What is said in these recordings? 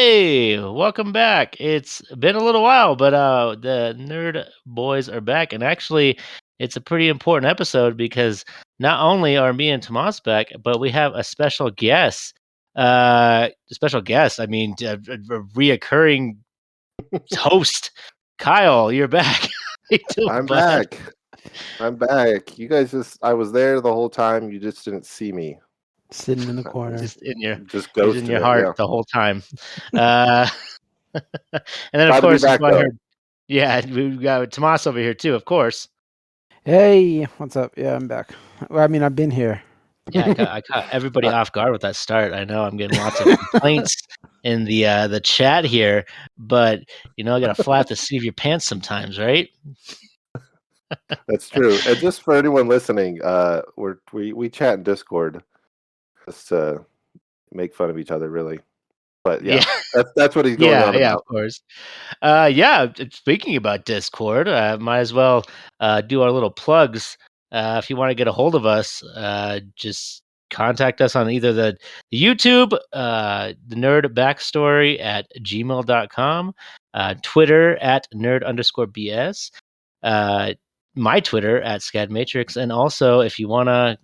Hey, welcome back. It's been a little while, but the nerd boys are back, and actually, it's a pretty important episode because not only are me and Tomas back, but we have a special guest. I mean, a reoccurring host, Kyle. You're back. How you doing, I'm bud? back. I'm back. I was there the whole time. You just didn't see me. Sitting in the corner. Just in your, Just just in ghosted your it. heart Yeah. the whole time. Uh, and then, of Glad to be course, if back you want to though. hear, yeah, we've got Tomas over here too, of course. Hey, what's up? Yeah, I'm back. Well, I mean, I've been here. Yeah, I caught everybody Uh, off guard with that start. I know I'm getting lots of complaints in the chat here, but I gotta fly off the seat of your pants sometimes, right? that's true. And just for anyone listening, we chat in Discord just to make fun of each other, really. But Yeah, yeah, that's what he's going yeah, on yeah, of about. course. Speaking about Discord, might as well do our little plugs. If you want to get a hold of us, just contact us on either the YouTube, the nerd backstory at gmail.com, Twitter at nerd_BS, uh, my Twitter at ScadMatrix, and also if you want to,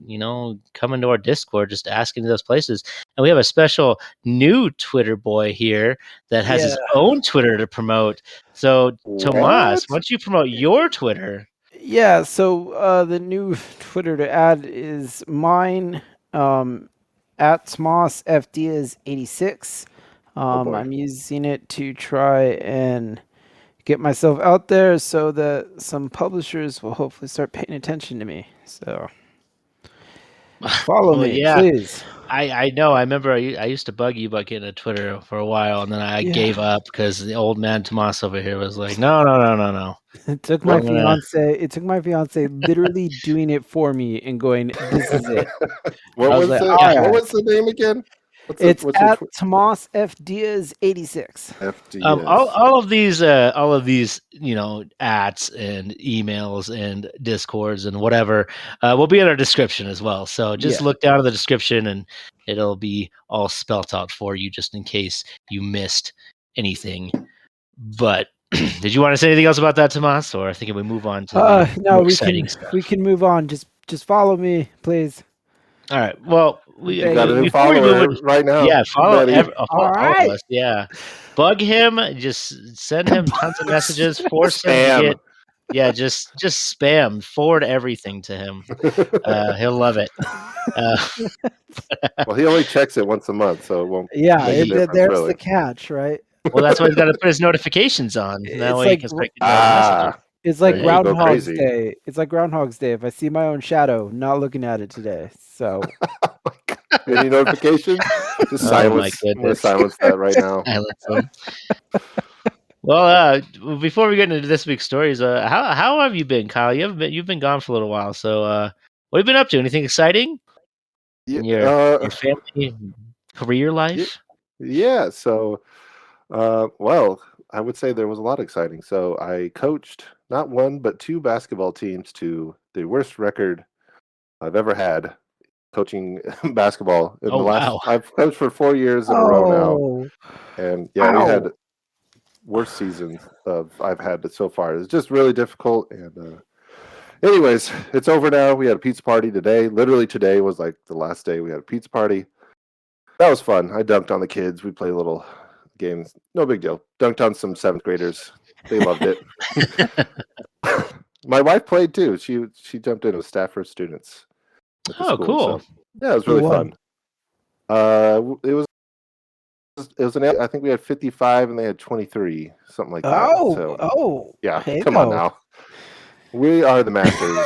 come into our Discord, just ask into those places. And we have a special new Twitter boy here that has his Yeah. own Twitter to promote. So, Tomas, What? why don't you promote your Twitter? Yeah, so the new Twitter to add is mine, at SmossFDias86. Oh boy. I'm using it to try and get myself out there so that some publishers will hopefully start paying attention to me. So follow Well, me, yeah, please. I know. I remember I used to bug you about getting a Twitter for a while, and then I Yeah. gave up because the old man Tomas over here was like, no, no, no, no, no. It took We're my gonna- fiance. It took my fiance literally doing it for me and going, "This is it." What I was was like, it? "All What right." was the name again? It's What's your at Tomas F Diaz 86. FDS? all of these, ats and emails and discords and whatever, will be in our description as well. So just Yeah. look down in the description and it'll be all spelt out for you, just in case you missed anything. But did you want to say anything else about that, Tomas, or I think we move on to the No, more we exciting can stuff? move on. Just follow me, please. All right. Well, You got a new before we move follower on, right now. yeah, follow Maddie. All all of right. us. Yeah, bug him. Just send him tons of messages. Force him to Spam. get. Yeah, just spam. Forward everything to him. He'll love it. Well, he only checks it once a month, so it won't Yeah, make a difference, there's really. the catch, right? Well, that's why he's got to put his notifications on. That It's way he like can start getting all the messages. it's then like Right? you'll go Groundhog's crazy. Day. It's like Groundhog's Day. If I see my own shadow, not looking at it today. So Any notifications? Just Oh my silence. I'm going to goodness. silence that right now. Silence him. Well, before we get into this week's stories, how have you been, Kyle? You've been gone for a little while. So, what have you been up to? Anything exciting Yeah, in your family, career life? yeah. So, well, I would say there was a lot exciting. So I coached not one but two basketball teams to the worst record I've ever had coaching basketball. In Oh the last, wow! I've coached for 4 years in a row now, oh, and yeah, we had ow. worst seasons I've had so far. It's just really difficult. And anyways, it's over now. We had a pizza party today. Literally today was like the last day we had a pizza party. That was fun. I dunked on the kids. We played a little games. No big deal. Dunked on some seventh graders. They loved it. My wife played too. She jumped in with staff for students at the Oh, school. cool. So yeah, it was Who really won? fun. It was I think we had 55 and they had 23, something like that. So yeah, Hey come on go. now. We are the masters.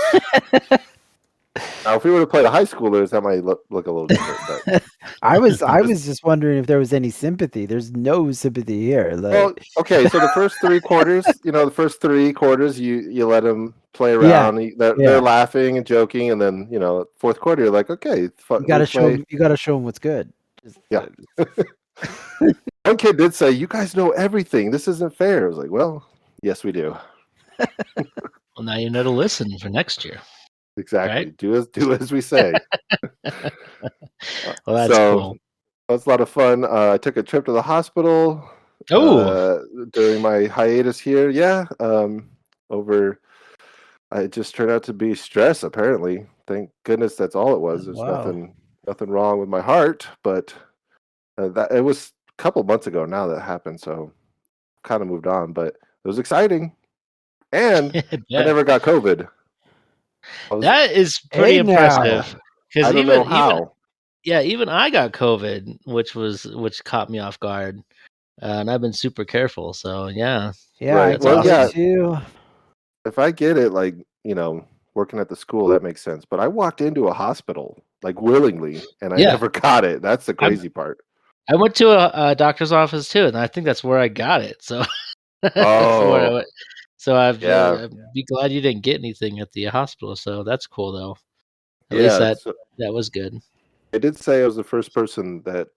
Now, if we would have played a high schoolers, that might look a little different. But I was just wondering if there was any sympathy. There's no sympathy here. well, Like, okay. So the first 3 quarters, you let them play yeah, around. They're yeah. laughing and joking, and then fourth quarter, you're like, okay, You we gotta show play. 'em. You gotta show them what's good. Just, Yeah. One kid did say, "You guys know everything. This isn't fair." I was like, "Well, yes, we do. Well, now you know to listen for next year. Exactly. Right? Do as we say." Well, that's So cool. was a lot of fun. I took a trip to the hospital Oh, during my hiatus here. Yeah, over. It just turned out to be stress. Apparently, thank goodness that's all it was. There's Wow. nothing wrong with my heart, but that it was a couple months ago now that happened. So kind of moved on, but it was exciting, and I yeah. never got COVID. I was That is pretty Hey now. impressive. Because I don't know even how. yeah, even I got COVID, which caught me off guard, and I've been super careful. So yeah, Yeah, I Right. that's Well, get it yeah. awesome. too. If I get it, like, working at the school, that makes sense. But I walked into a hospital, like, willingly, and I Yeah, never got it. That's the I crazy part. I went to a doctor's office too, and I think that's where I got it. So that's where I Oh, went. So yeah. I'd be glad you didn't get anything at the hospital. So that's cool though. At least Yeah. that So that was good. they did say I was the first person that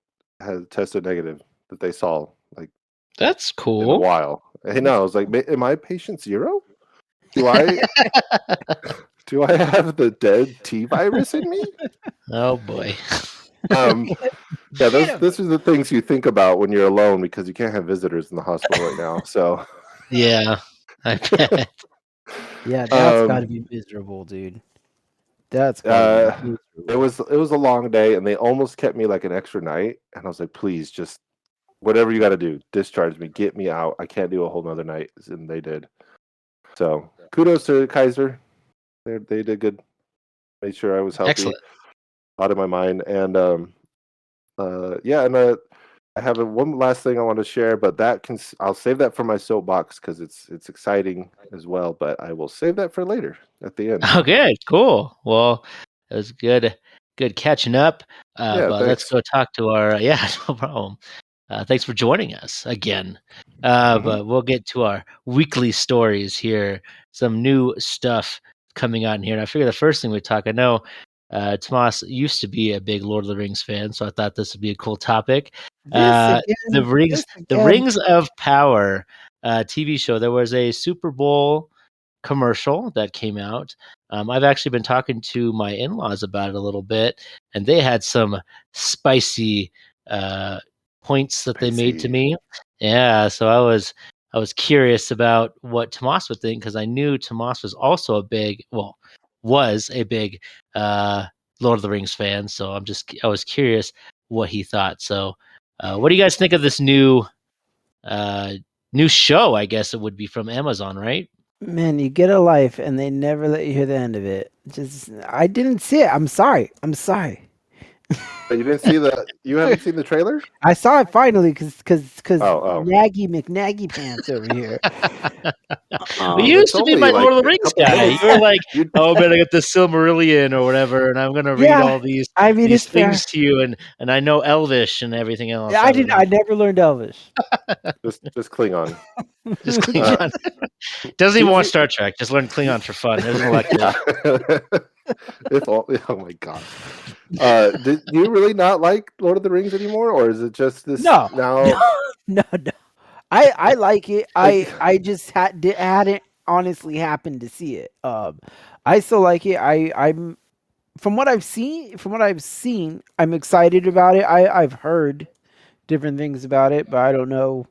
had tested negative that they saw, like, That's in a cool. while. Hey, no, I was like, Am I patient zero? Do I do I have the dead T virus in me?" Oh boy. Um, yeah, Get those him. this is the things you think about when you're alone because you can't have visitors in the hospital right now. So, Yeah, I bet. Yeah, that's got to um, be miserable, dude. That's got to be uh, miserable. it was a long day, and they almost kept me like an extra night. And I was like, please, just whatever you got to do, discharge me, get me out. I can't do a whole nother night, and they did. So, kudos to Kaiser. They did good. Made sure I was healthy, Excellent. out of my mind, and yeah, and I have one last thing I want to share, but I'll save that for my soapbox because it's exciting as well. But I will save that for later at the end. Okay, cool. Well, it was good catching up. Yeah, But let's thanks. go talk to our yeah, no problem. Thanks for joining us again. Hmm. But we'll get to our weekly stories here. Some new stuff coming out in here. And I figure the first thing we talk, I know Tomas used to be a big Lord of the Rings fan, so I thought this would be a cool topic. This The again. Rings, This the again. Rings of Power TV show. There was a Super Bowl commercial that came out. I've actually been talking to my in-laws about it a little bit, and they had some spicy points that they made to Spicy. me. Yeah, so I was curious about what Tomas would think because I knew Tomas was also was a big uh, Lord of the Rings fan. So I was curious what he thought. So, what do you guys think of this uh, new show? I guess it would be from Amazon, right? Man, you get a life and they never let you hear the end of it. Just I didn't see it. I'm sorry. I'm sorry. But you haven't seen the trailer? I saw it finally cuz Oh, Naggy McNaggy pants over here. Well, you it's used to be only my like Lord of the a Rings couple guy. You minutes. were like, You "Oh, man, I got the Silmarillion or whatever, and I'm gonna read Yeah, all these I mean these it's things fair. to you, and I know Elvish and everything Yeah, else." I don't know. I never learned Elvish. just Klingon. Just Uh, Klingon. Doesn't even did watch you? Star Trek. Just learn Klingon for fun. It doesn't like Yeah. it. If all, oh my gosh. Did you really not like Lord of the Rings anymore, or is it just this No. now? No. I like it. Like, I just hadn't honestly happened to see it. I still like it. I'm from what I've seen, I'm excited about it. I've heard different things about it, but I don't know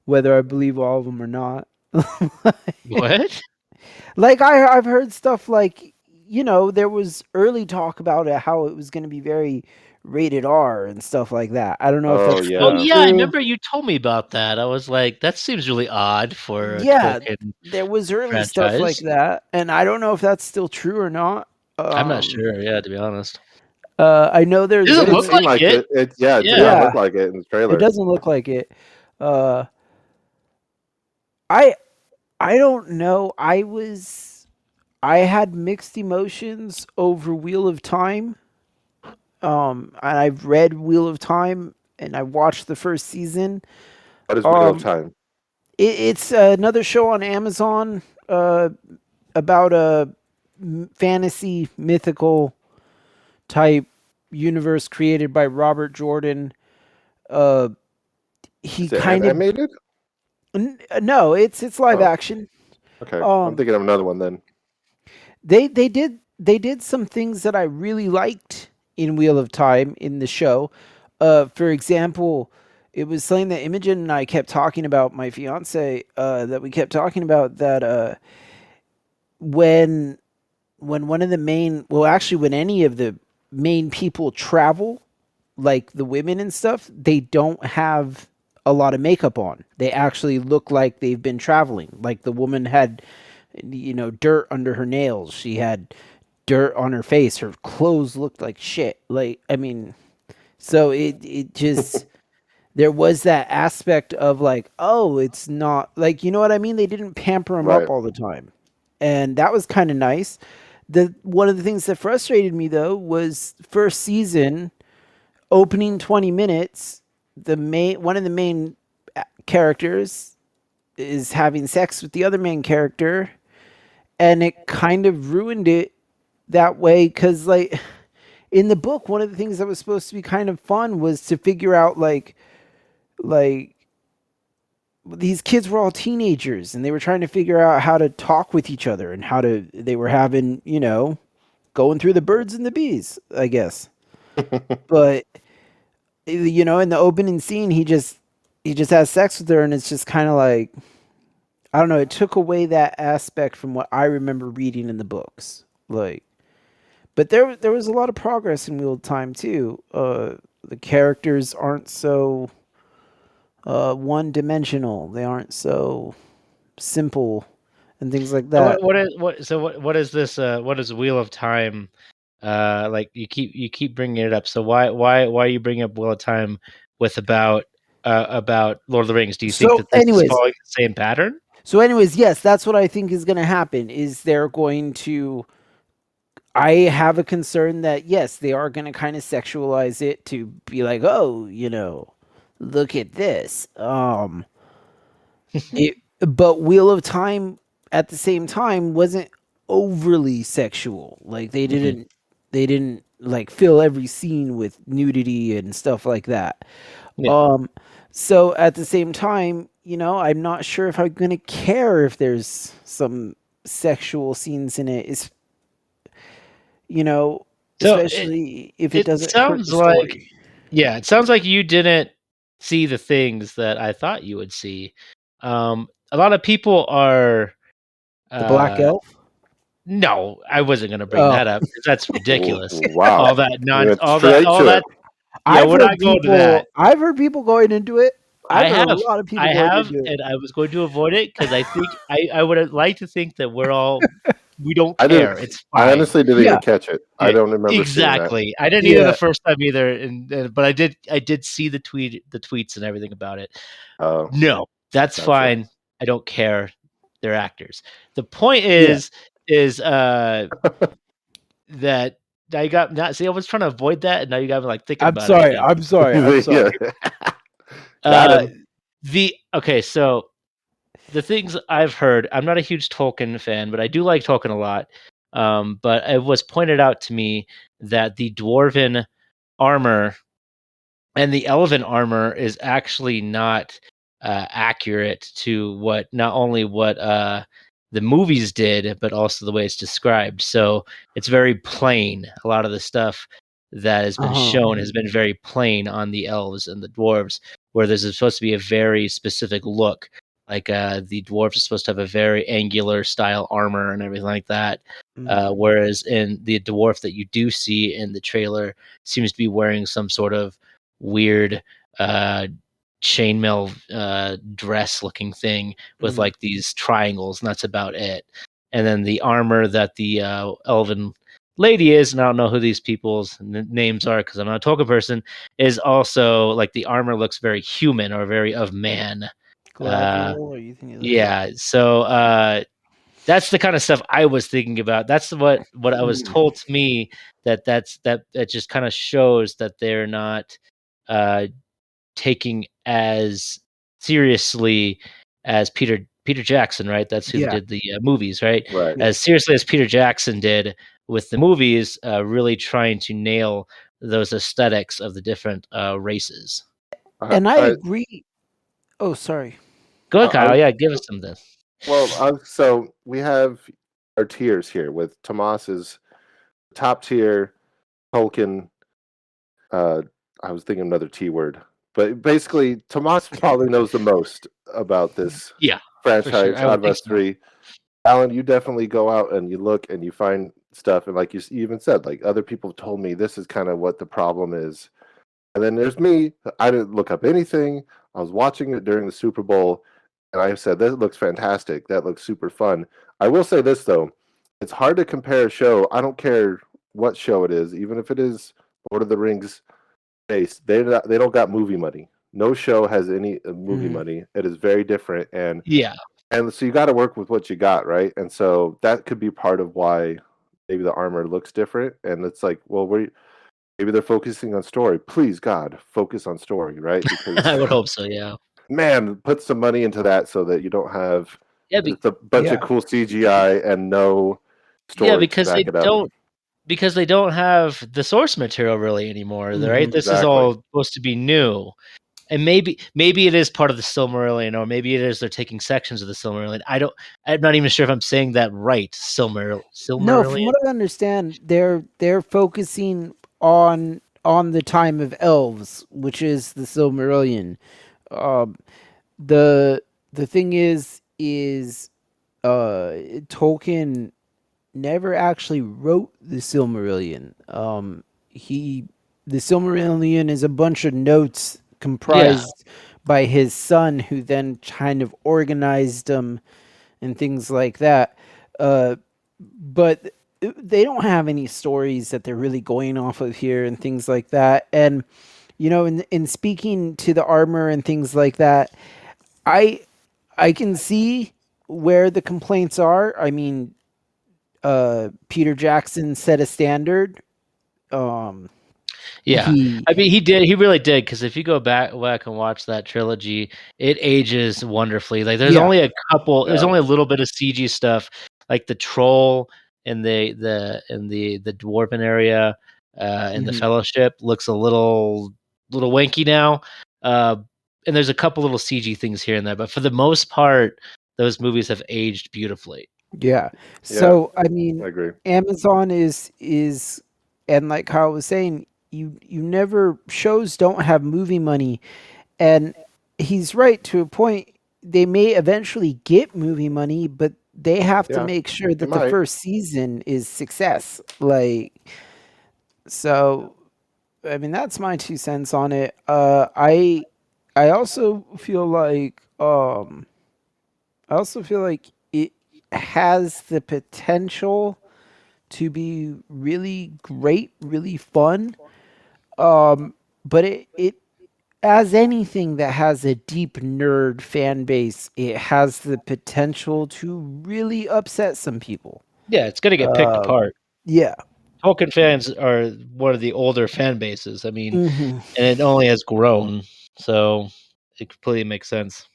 whether I believe all of them or not. What? Like I've heard stuff like there was early talk about it, how it was going to be very rated R and stuff like that. I don't know if oh that's Oh still yeah, yeah, I true. remember you told me about that. I was like, that seems really odd for a Yeah, Tolkien there was early stuff like franchise. that, and I don't know if that's still true or not. I'm not Um, sure. Yeah, to be honest, I know it there's it doesn't didn't look seem different. like like it. it. It did Yeah. not look Yeah, like it in the it trailer. doesn't look like it. Uh, I I don't know. I had mixed emotions over Wheel of Time. And I've read Wheel of Time and I watched the first season. What is Wheel of Um, Time? it's another show on Amazon about a fantasy mythical type universe created by Robert Jordan. Uh, he Is it kind of animated? no, it's live Oh, action. okay. I'm Um, thinking of another one then. they did some things that I really liked in Wheel of Time in the show. For example, it was something that Imogen and I kept talking about, my fiance, that we kept talking about that when one of the main, well, actually, when any of the main people travel, like the women and stuff, they don't have a lot of makeup on. They actually look like they've been traveling. Like the woman had, dirt under her nails. She had dirt on her face. Her clothes looked like shit. Like, I mean, so it just there was that aspect of like, oh, it's not like, you know what I mean? They didn't pamper him up Right. all the time. And that was kind of nice. The one of the things that frustrated me though was first season opening 20 minutes, the main one of the main characters is having sex with the other main character, and it kind of ruined it that way cuz like in the book one of the things that was supposed to be kind of fun was to figure out like these kids were all teenagers and they were trying to figure out how to talk with each other and how to they were having, going through the birds and the bees, I guess. But in the opening scene he just has sex with her and it's just kind of like, I don't know, it took away that aspect from what I remember reading in the books. Like, but there was a lot of progress in Wheel of Time too. The characters aren't so one dimensional. They aren't so simple and things like So that. what is this? What is Wheel of Time? Like you keep bringing it up. So why are you bringing up Wheel of Time with about Lord of the Rings? Do you think So, that this is anyways, following the same pattern? yes, that's what I think is going to happen. Is they're going to? I have a concern that yes, they are going to kind of sexualize it to be like, oh, look at this. But Wheel of Time at the same time wasn't overly sexual. Like Mhm. they didn't like fill every scene with nudity and stuff like that. Yeah. Um so at the same time, I'm not sure if I'm going to care if there's some sexual scenes in it. It's, you know, So it especially if it it doesn't hurt the sounds like story. yeah, it sounds like you didn't see the things that I thought you would see. A lot of people are The Black uh Elf? no, I wasn't gonna bring Oh, that up because that's ridiculous. Wow. All that We non went straight all to it. that yeah, we're not going to that. I've heard people going into it. I've heard a lot of people I going have, into it. and I was going to avoid it because I think I would like to think that we don't I didn't. care. It's I fine. honestly didn't Yeah. even catch it. I Yeah, don't remember seeing that. exactly. I didn't either the Yeah. first time either, but I did see the tweets and everything about it. Oh, No, that's gotcha. fine. I don't care. They're actors. The point Yeah. is that now you got not see I was trying to avoid that and now you got me like thinking I'm about it sorry. again. I'm sorry. I'm Yeah. sorry. Got Uh him. so the things I've heard, I'm not a huge Tolkien fan, but I do like Tolkien a lot. But it was pointed out to me that the dwarven armor and the elven armor is actually not accurate to what not only what the movies did, but also the way it's described. So it's very plain. A lot of the stuff that has been Uh-huh. shown has been very plain on the elves and the dwarves, where there's supposed to be a very specific look. Like the dwarves are supposed to have a very angular style armor and everything like that. Mm. Whereas in the dwarf that you do see in the trailer seems to be wearing some sort of weird uh chainmail dress looking thing with Mm. like these triangles and that's about it. And then the armor that the elven lady is, and I don't know who these people's names are because I'm not a Tolkien person, is also like the armor looks very human or very of man. Gladriel, uh or you think of that? yeah, so that's the kind of stuff I was thinking about. That's what I was Mm. told to me, that just kind of shows that they're not uh, taking as seriously as Peter Jackson, right? That's who Yeah. did the movies, right? Right. Yeah. As seriously as Peter Jackson did with the movies, really trying to nail those aesthetics of the different races. I, And I I, agree. Oh, sorry. Go ahead, I Kyle. Yeah, give us some of this. well, so we have our tiers here with Tomas's top tier Tolkien I was thinking another T word, but basically, Tomas probably knows the most about this Yeah, for sure. franchise I out would of think us so. three. Alan, you definitely go out and you look and you find stuff, and like you even said, like other people told me this is kind of what the problem is. And then there's me. I didn't look up anything. I was watching it during the Super Bowl, and I said, "That looks fantastic. That looks super fun." I will say this though, it's hard to compare a show. I don't care what show it is, even if it is Lord of the Rings based. They don't got movie money. No show has any movie Mhm. money. It is very different, Yeah, and so you got to work with what you got, right? And so that could be part of why maybe the armor looks different. And it's like, well, maybe they're focusing on story. Please, God, focus on story, right? Because I would hope so. Yeah. man, put some money into that so that you don't have Yeah. just a bunch of Yeah. cool CGI and no Yeah, story to back it up. because they don't have the source material really anymore, right? Mhm. This is Exactly. all supposed to be new. And maybe it is part of the Silmarillion, or maybe it is they're taking sections of the Silmarillion. I'm not even sure if I'm saying that right. No, from Silmarillion? what I understand, they're focusing on the time of elves, which is the Silmarillion. Um, the the thing is Tolkien never actually wrote the Silmarillion. He the Silmarillion is a bunch of notes Yeah. comprised by his son, who then kind of organized them and things like that. Uh, but they don't have any stories that they're really going off of here and things like that. And in speaking to the armor and things like that, I I can see where the complaints are. I mean, Peter Jackson set a standard. Um, Yeah. he I mean, he did. He really did. Because if you go back and watch that trilogy, it ages wonderfully. Like, there's Yeah. only a couple. There's Yeah. only a little bit of CG stuff, like the troll in the dwarven area, in the Mhm. Fellowship looks a little wanky now. Uh, and there's a couple little CG things here and there, but for the most part, those movies have aged beautifully. Yeah. Yeah, So I mean, I agree. Amazon is and like Kyle was saying, you never shows don't have movie money, and he's right to a point. They may eventually get movie money, but they have to Yeah, make sure they that the might. first season is success. Like, so I mean, that's my 2 cents on it. I also feel like it has the potential to be really great, really fun. But it as anything that has a deep nerd fan base, it has the potential to really upset some people. Yeah, it's gonna get picked Um, apart. yeah. Tolkien fans are one of the older fan bases. I mean, Hmm. and it only has grown, so it completely makes sense.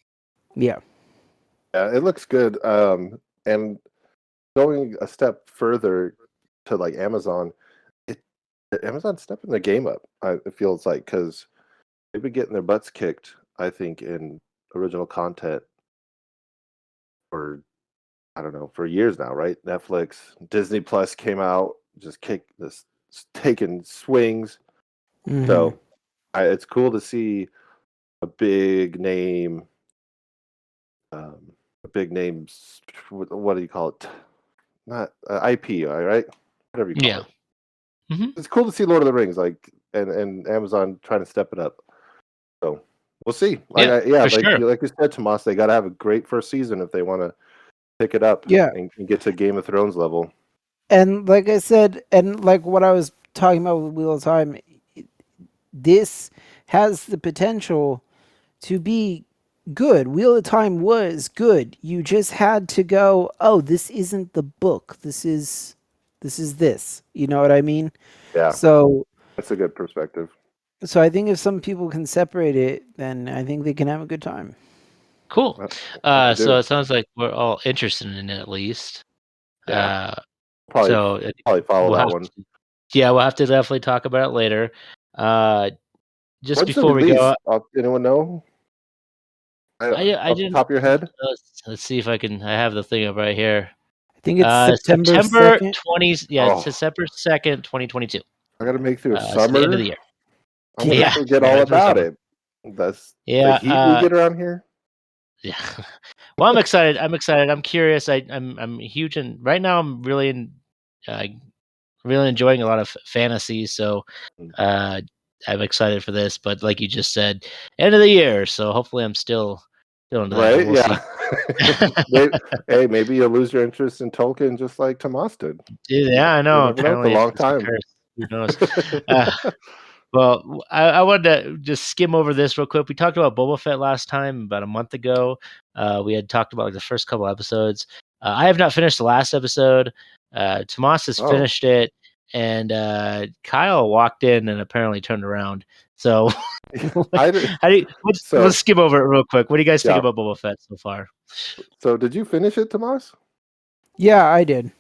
Yeah. Yeah, it looks good. And going a step further to like Amazon, it Amazon's stepping the game up. It feels like because they've been getting their butts kicked. I think in original content for I don't know for years now, right? Netflix, Disney Plus came out, just kick this taking swings. Hmm. So it's cool to see a big name, a big names. What do you call it? Not IP, all right? Whatever you call Yeah. it. Hmm. It's cool to see Lord of the Rings, like and Amazon trying to step it up. So we'll see. Yeah, Yeah, for sure. like you said, Tomas, they got to have a great first season if they want to pick it up Yeah. and get to Game of Thrones level. And like I said, and like what I was talking about with Wheel of Time, this has the potential to be good. Wheel of Time was good. You just had to go, oh, this isn't the book. This is this. You know what I mean? Yeah, So that's a good perspective. so I think if some people can separate it, then I think they can have a good time. Cool. I hope they So do. it sounds like we're all interested in it at least. Yeah, Uh, probably so I think probably follow we'll that have one. to, yeah, we'll have to definitely talk about it later. Uh, just When's the before we release? go, Anyone know? I Off the didn't. top of your head? Let's see if I can. I have the thing up right here. I think it's September September 2nd. 20th. Yeah, Oh, September 2nd, 2022. I got to make through a So the end of the summer. year. I want to Yeah, forget yeah, all that's what about I'm it. That's the Yeah, heat we get around here. yeah. Well, I'm excited. I'm excited. I'm curious. I'm huge in right now. I'm uh, really enjoying a lot of fantasy. So Mm. uh, I'm excited for this. But like you just said, end of the year. So hopefully I'm still into that. But Right? we'll see. Yeah. Hey, maybe you'll lose your interest in Tolkien just like Tomas did. Yeah, I You know. never know. It's a Apparently, long it's a time. curse. Who knows? Uh, Well, I wanted to just skim over this real quick. We talked about Boba Fett last time, about a month ago. We had talked about like the first couple episodes. I have not finished the last episode. Tomas has Oh, finished it, and Kyle walked in and apparently turned around. So, I did. how do you, let's So skim over it real quick. What do you guys think yeah. about Boba Fett so far? So did you finish it, Tomas? Yeah, I did.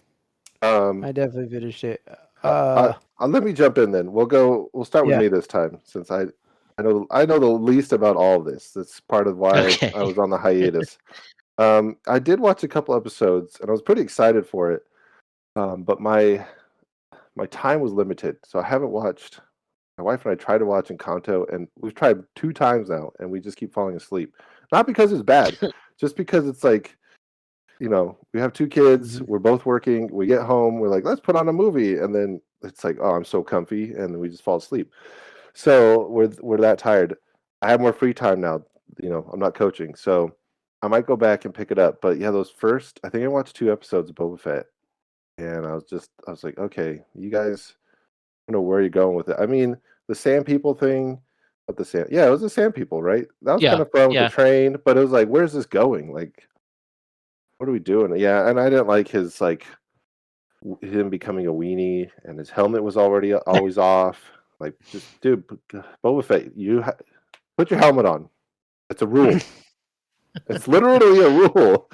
Um, I definitely finished it. I, let me jump in then. We'll start with Yeah. me this time since I know the least about all of this. That's part of why Okay. I was on the hiatus. I did watch a couple episodes and I was pretty excited for it. But my time was limited, so I haven't watched. My wife and I tried to watch Encanto, and we've tried 2 times now, and we just keep falling asleep. Not because it's bad, just because it's like, we have 2 kids, Mhm. we're both working, we get home, we're like, let's put on a movie, and then it's like, oh, I'm so comfy, and we just fall asleep. So we're that tired. I have more free time now. I'm not coaching, so I might go back and pick it up. But yeah, those first, I think I watched 2 episodes of Boba Fett, and I was like, okay, you guys, I don't know where you're going with it. I mean, the Sand People thing, but yeah, it was the Sand People, right? That was kind Yeah. of fun with the Yeah. train, but it was like, where's this going? Like, what are we doing? Yeah, and I didn't like his like him becoming a weenie, and his helmet was already always off. Like, just dude, Boba Fett, put your helmet on. It's a rule. It's literally a rule.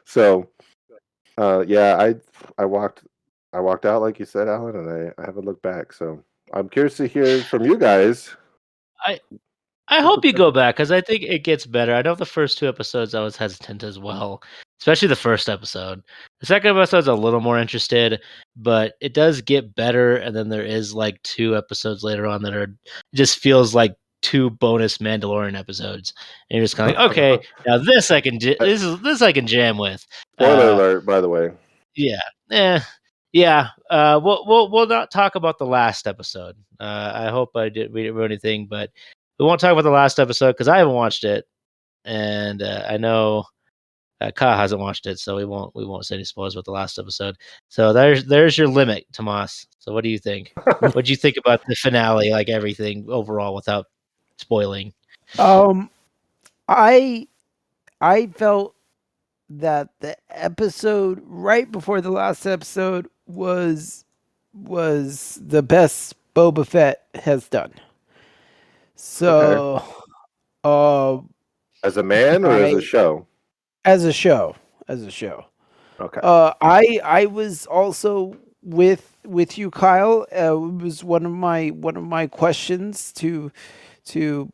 So, yeah, I walked out like you said, Alan, and I haven't looked back. So I'm curious to hear from you guys. I hope you go back because I think it gets better. I know the first 2 episodes I was hesitant as well, especially the first episode. The second episode's a little more interested, but it does get better. And then there is like 2 episodes later on that are just feels like 2 bonus Mandalorian episodes, and you're just kind of like, okay, now this I can this I can jam with. Spoiler Uh, alert, by the way. yeah, yeah. We'll not talk about the last episode. I hope we didn't ruin anything, but we won't talk about the last episode because I haven't watched it, and I know Kyle hasn't watched it, so we won't say any spoilers about the last episode. So there's your limit, Tomas. So what do you think? What do you think about the finale, like everything overall, without spoiling? Um, I I felt that the episode right before the last episode was the best Boba Fett has done. Okay. So, uh, As a man or as a I show? as a show, as a show. Okay. I was also with you, Kyle. It was one of my questions to to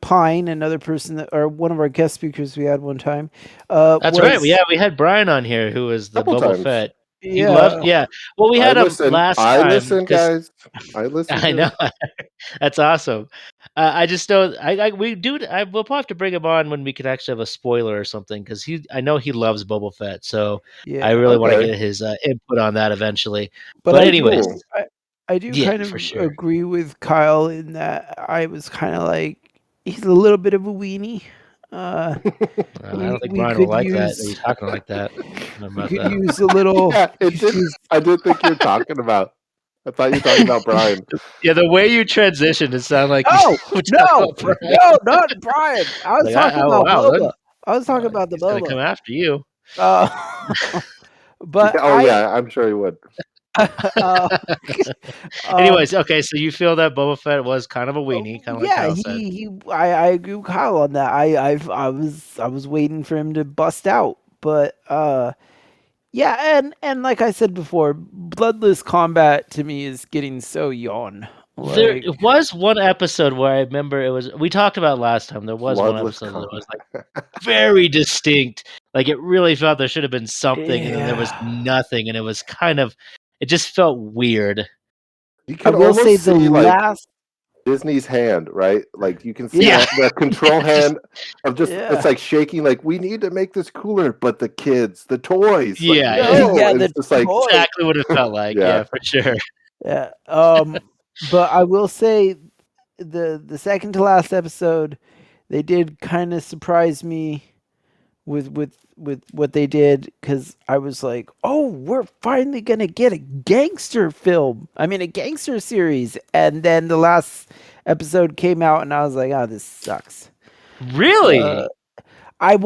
Pine, another person that, or one of our guest speakers we had one time. That's right. Was We had Brian on here, who was the Couple Boba times. Fett. He loved, yeah, yeah. Well, we I had him listen. last I time listen, because guys. I listen I too. know. That's awesome. I just know we do. We'll probably have to bring him on when we could actually have a spoiler or something because I know he loves Boba Fett, so I yeah. really want to Okay. get his input on that eventually. But But I anyways, do Cool. I do yeah, kind for of sure. agree with Kyle in that I was kind of like he's a little bit of a weenie. Uh, I don't think we Brian will could like that. That use you're talking like that we about could that. use a little. Yeah, We it could did. use I did think you were talking about. I thought you were talking about Brian. Yeah, the way you transitioned, it sounded like you No, were talking no, about Brian. no, not Brian. I was Like, talking oh about wow, Boba. I was talking about the he's gonna Boba. come after you. Uh, Yeah, but oh yeah, I'm sure he would. uh, um, Anyways, okay, so you feel that Boba Fett was kind of a weenie, kind of like yeah, Kyle said. I agree with Kyle on that. I was waiting for him to bust out, but yeah, and like I said before, bloodless combat to me is getting so yawn. There Like, was one episode where I remember we talked about last time. There was one Bloodless episode that combat. was like very distinct. Like it really felt there should have been something, and then there was yeah, nothing, and it just felt weird. You I can will say almost the see like last. Disney's hand, right? Like you can see Yeah. the control hand of just Yeah. it's like shaking. Like we need to make this cooler, but the kids, the toys, like Yeah, no, Yeah, it's the just like toy. exactly what it felt like. yeah. Yeah, for sure. Yeah. But I will say the second to last episode, they did kind of surprise me with what they did, because I was like, oh, we're finally gonna get a gangster film. I mean, a gangster series. And then the last episode came out, and I was like, oh, this sucks. Really? I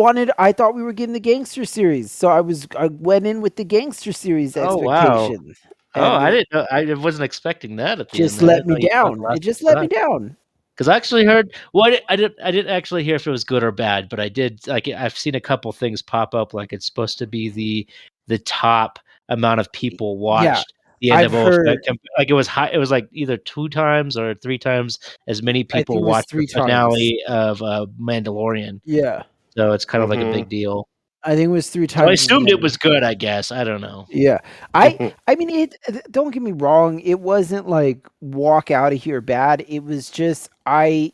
thought we were getting the gangster series, so I went in with the gangster series Oh wow. expectations, Oh, and I it didn't know. I wasn't expecting that at the end. just There, I let didn't me know you thought the down. last It one just let me sucked. down. Because I actually heard. Well, I didn't actually hear if it was good or bad, but I did. Like, I've seen a couple things pop up. Like, it's supposed to be the top amount of people Yeah, watched the end of I've Boba Fett. heard. Like, it was high. It was like either 2 times or 3 times as many I think people it was watched the 3 times. finale of Mandalorian. Yeah, So it's kind of like a Mhm. big deal. I think it was three So I times as assumed it many. was good. I guess I don't know. Yeah. I mean, don't get me wrong, it wasn't like walk out of here bad. It was just I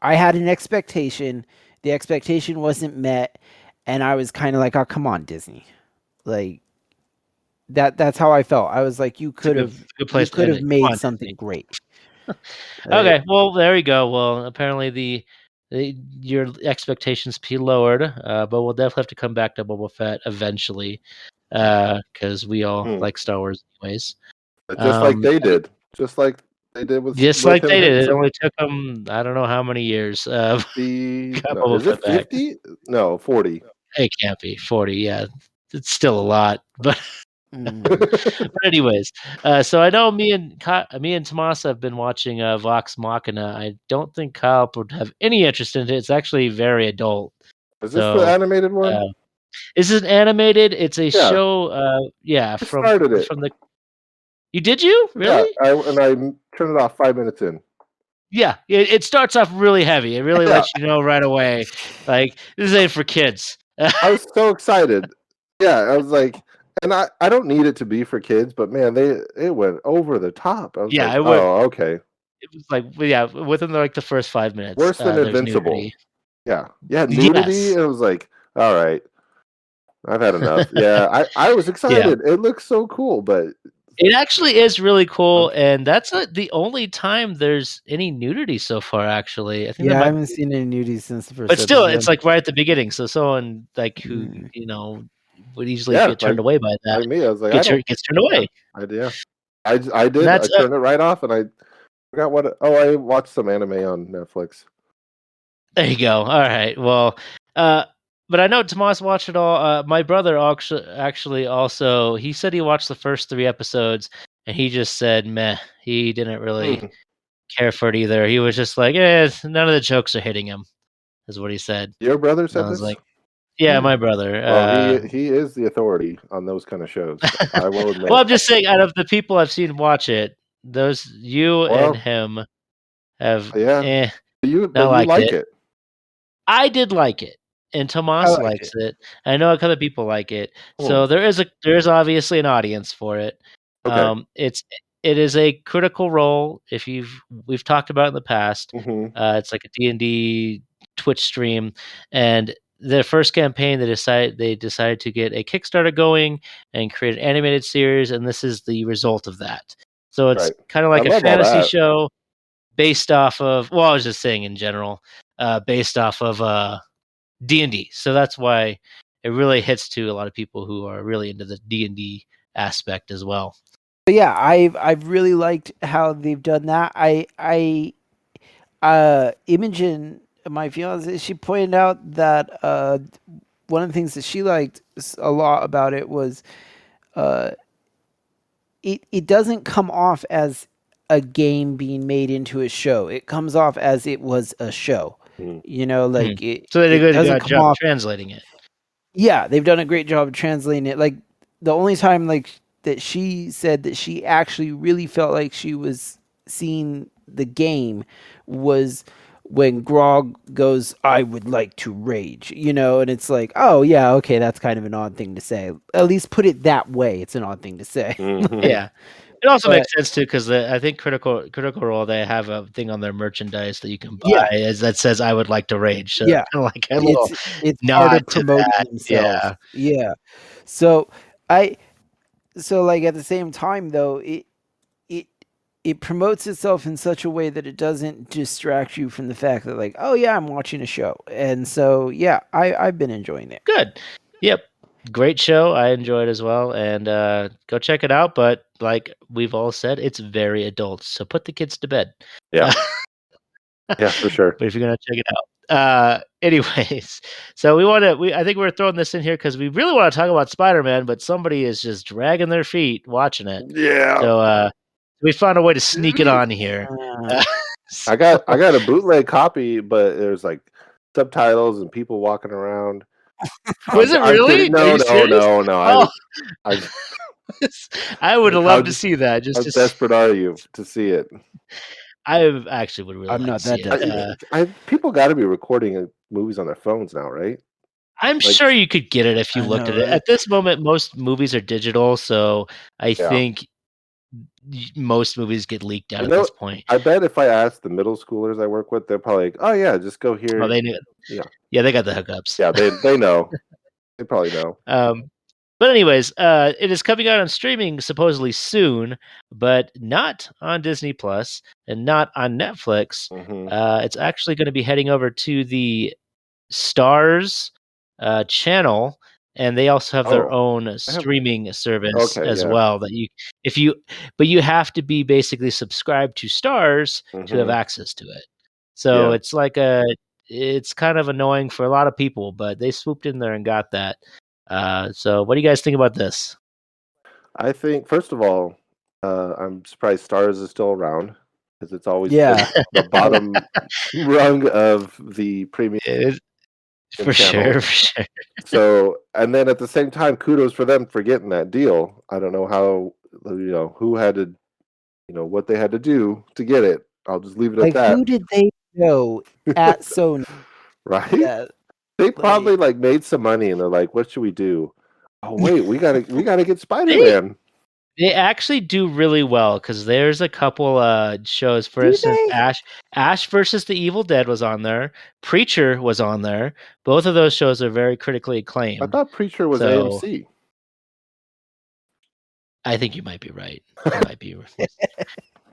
had an expectation. The expectation wasn't met, and I was kind of like, "Oh, come on, Disney." Like that's how I felt. I was like, It's a good you place to could end have it. Come made on, something Disney. great." Okay, well, there you go. Well, apparently your expectations be lowered, but we'll definitely have to come back to Boba Fett eventually, because we all Hmm. like Star Wars anyways. Just like Um, they did, just like they did just with like him they hitting did. It only took them I don't know how many years. Got no, Boba is it Fett back. 50? No, 40. It can't be 40. Yeah, it's still a lot, but. Mm. But anyways, so I know me and Tomas have been watching Vox Machina. I don't think Kyle would have any interest in it. It's actually very adult. Is this the So animated one? uh, this is animated. It's a Yeah, show. Yeah, I started it. from the. You did you Yeah, really? I turned it off 5 minutes in. Yeah, it starts off really heavy. It really Yeah, lets you know right away, like this ain't for kids. I was so excited. Yeah, I was like, and I don't need it to be for kids, but man, it went over the top. I was Yeah, like, oh, okay, it was like yeah, within like the first 5 minutes, worse than there's Invincible. nudity. Yeah, yeah, nudity. Yes. It was like, all right, I've had enough. Yeah, I was Yeah. excited. It looks so cool, but It actually is really cool, okay. and that's the only time there's any nudity so far. Actually, I think that Yeah, I might, haven't seen any nudies since the first but still, it's episode. like right at the beginning. So someone like who Mm. would easily Yeah, get turned away by that like me, I was like, I don't. gets turned Yeah, away. yeah. I And did. I that's turned it right off, and I forgot what. Oh, I watched some anime on Netflix. there you go. All right, well, uh, but I know Tomas watched it all. My brother actually also he said he watched the first 3 episodes, and he just said meh. He didn't really Hmm. care for it either. He was just like, none of the jokes are hitting him, is what he said. Your brother And I said was this? like. Yeah, Hmm. my brother. Well, he is the authority on those kind of shows. I will Well, admit. I'm just saying, out of the people I've seen watch it, those you and Well, him have yeah. But not you liked like it. it. I did like it, and I Tomas liked likes it. it. I know other people like it. Hmm. So there is obviously an audience for it. Okay. It is a critical role. If we've talked about it in the past. Hmm. It's like a D&D Twitch stream, and their first campaign they decided to get a Kickstarter going and create an animated series, and this is the result of that. So it's Right. kind of I like a love all fantasy that. show based off of I was just saying in general, based off of D&D. So that's why it really hits to a lot of people who are really into the D&D aspect as well. But yeah, I've really liked how they've done that. Imogen, my fiance, she pointed out that one of the things that she liked a lot about it was uh, it doesn't come off as a game being made into a show. It comes off as it was a show. Hmm. You know, like So they did it a doesn't good come job off. translating it. Yeah, they've done a great job of translating it. Like the only time like that she said that she actually really felt like she was seeing the game was when Grog goes, "I would like to rage," you know, and it's like, oh yeah, okay, that's kind of an odd thing to say. At least put it that way. It's an odd thing to say. Hmm. Yeah. It also But makes sense too because I think Critical Role they have a thing on their merchandise that you can yeah, buy that says "I would like to rage." So yeah, it's kind of like a little it's part nod of to promoting that. themselves. Yeah, Yeah. So I so like at the same time though, it it promotes itself in such a way that it doesn't distract you from the fact that like, oh yeah, I'm watching a show. And so yeah, I've been enjoying it. good. Yep, great show. I enjoyed as well, and go check it out. But like we've all said, it's very adult, so put the kids to bed. Yeah. Yeah, for sure. But if you're gonna check it out. Anyways, so I think we're throwing this in here because we really want to talk about Spider-Man, but somebody is just dragging their feet watching it. Yeah. So we found a way to sneak it on here. Uh, So, I got a bootleg copy, but there's like subtitles and people walking around. was it I'm kidding. really? Are No, you no, serious? no, no. Oh, I I would like love to see that. how desperate are you to see it? I actually would really I'm like not to see that it. desperate. People got to be recording movies on their phones now, right? I'm Like, sure you could get it if you I looked know, at it. right? At this moment, most movies are digital, so I yeah. think most movies get leaked out You at this know, point. I bet if I ask the middle schoolers I work with, they're probably like, "Oh yeah, just go Oh, here." they knew. Yeah, Yeah, they got the hookups. yeah. They know. They probably know. But anyways, it is coming out on streaming supposedly soon, but not on Disney Plus and not on Netflix. Hmm. It's actually going to be heading over to the Stars channel, and they also have their Oh, own I have. streaming service Okay, as yeah. well. If you, but you have to be basically subscribed to Stars to have Hmm. access to it. So Yeah. it's kind of annoying for a lot of people, but they swooped in there and got that. So what do you guys think about this? I think first of all, I'm surprised Stars is still around because it's always Yeah. been the bottom rung of the premium It- for channels. sure, for sure. So, and then at the same time, kudos for them for getting that deal. I don't know how, who had to, what they had to do to get it. I'll just leave it at Like that. who did they know at Sony Right? that They like probably like made some money and they're like, what should we do? Oh wait, we gotta get They Spider-Man. They actually do really well because there's a couple shows. For do instance, they? Ash versus the Evil Dead was on there. Preacher was on there. Both of those shows are very critically I acclaimed. thought Preacher was So AMC. I think you might be right. You might be. I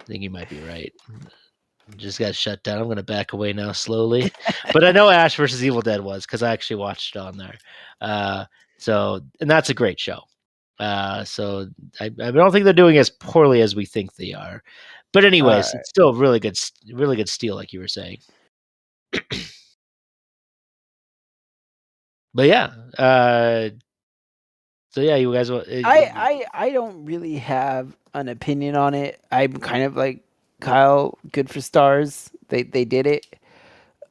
think you might be right. Just got shut down. I'm going to back away now slowly. But I know Ash versus Evil Dead was because I actually watched it on there. Uh, and that's a great show. So I don't think they're doing as poorly as we think they are. But anyways, Alright. it's still really good steal, like you were saying. But yeah, so yeah, you guys. I don't really have an opinion on it. I'm kind of like Kyle, good for Stars. They did it.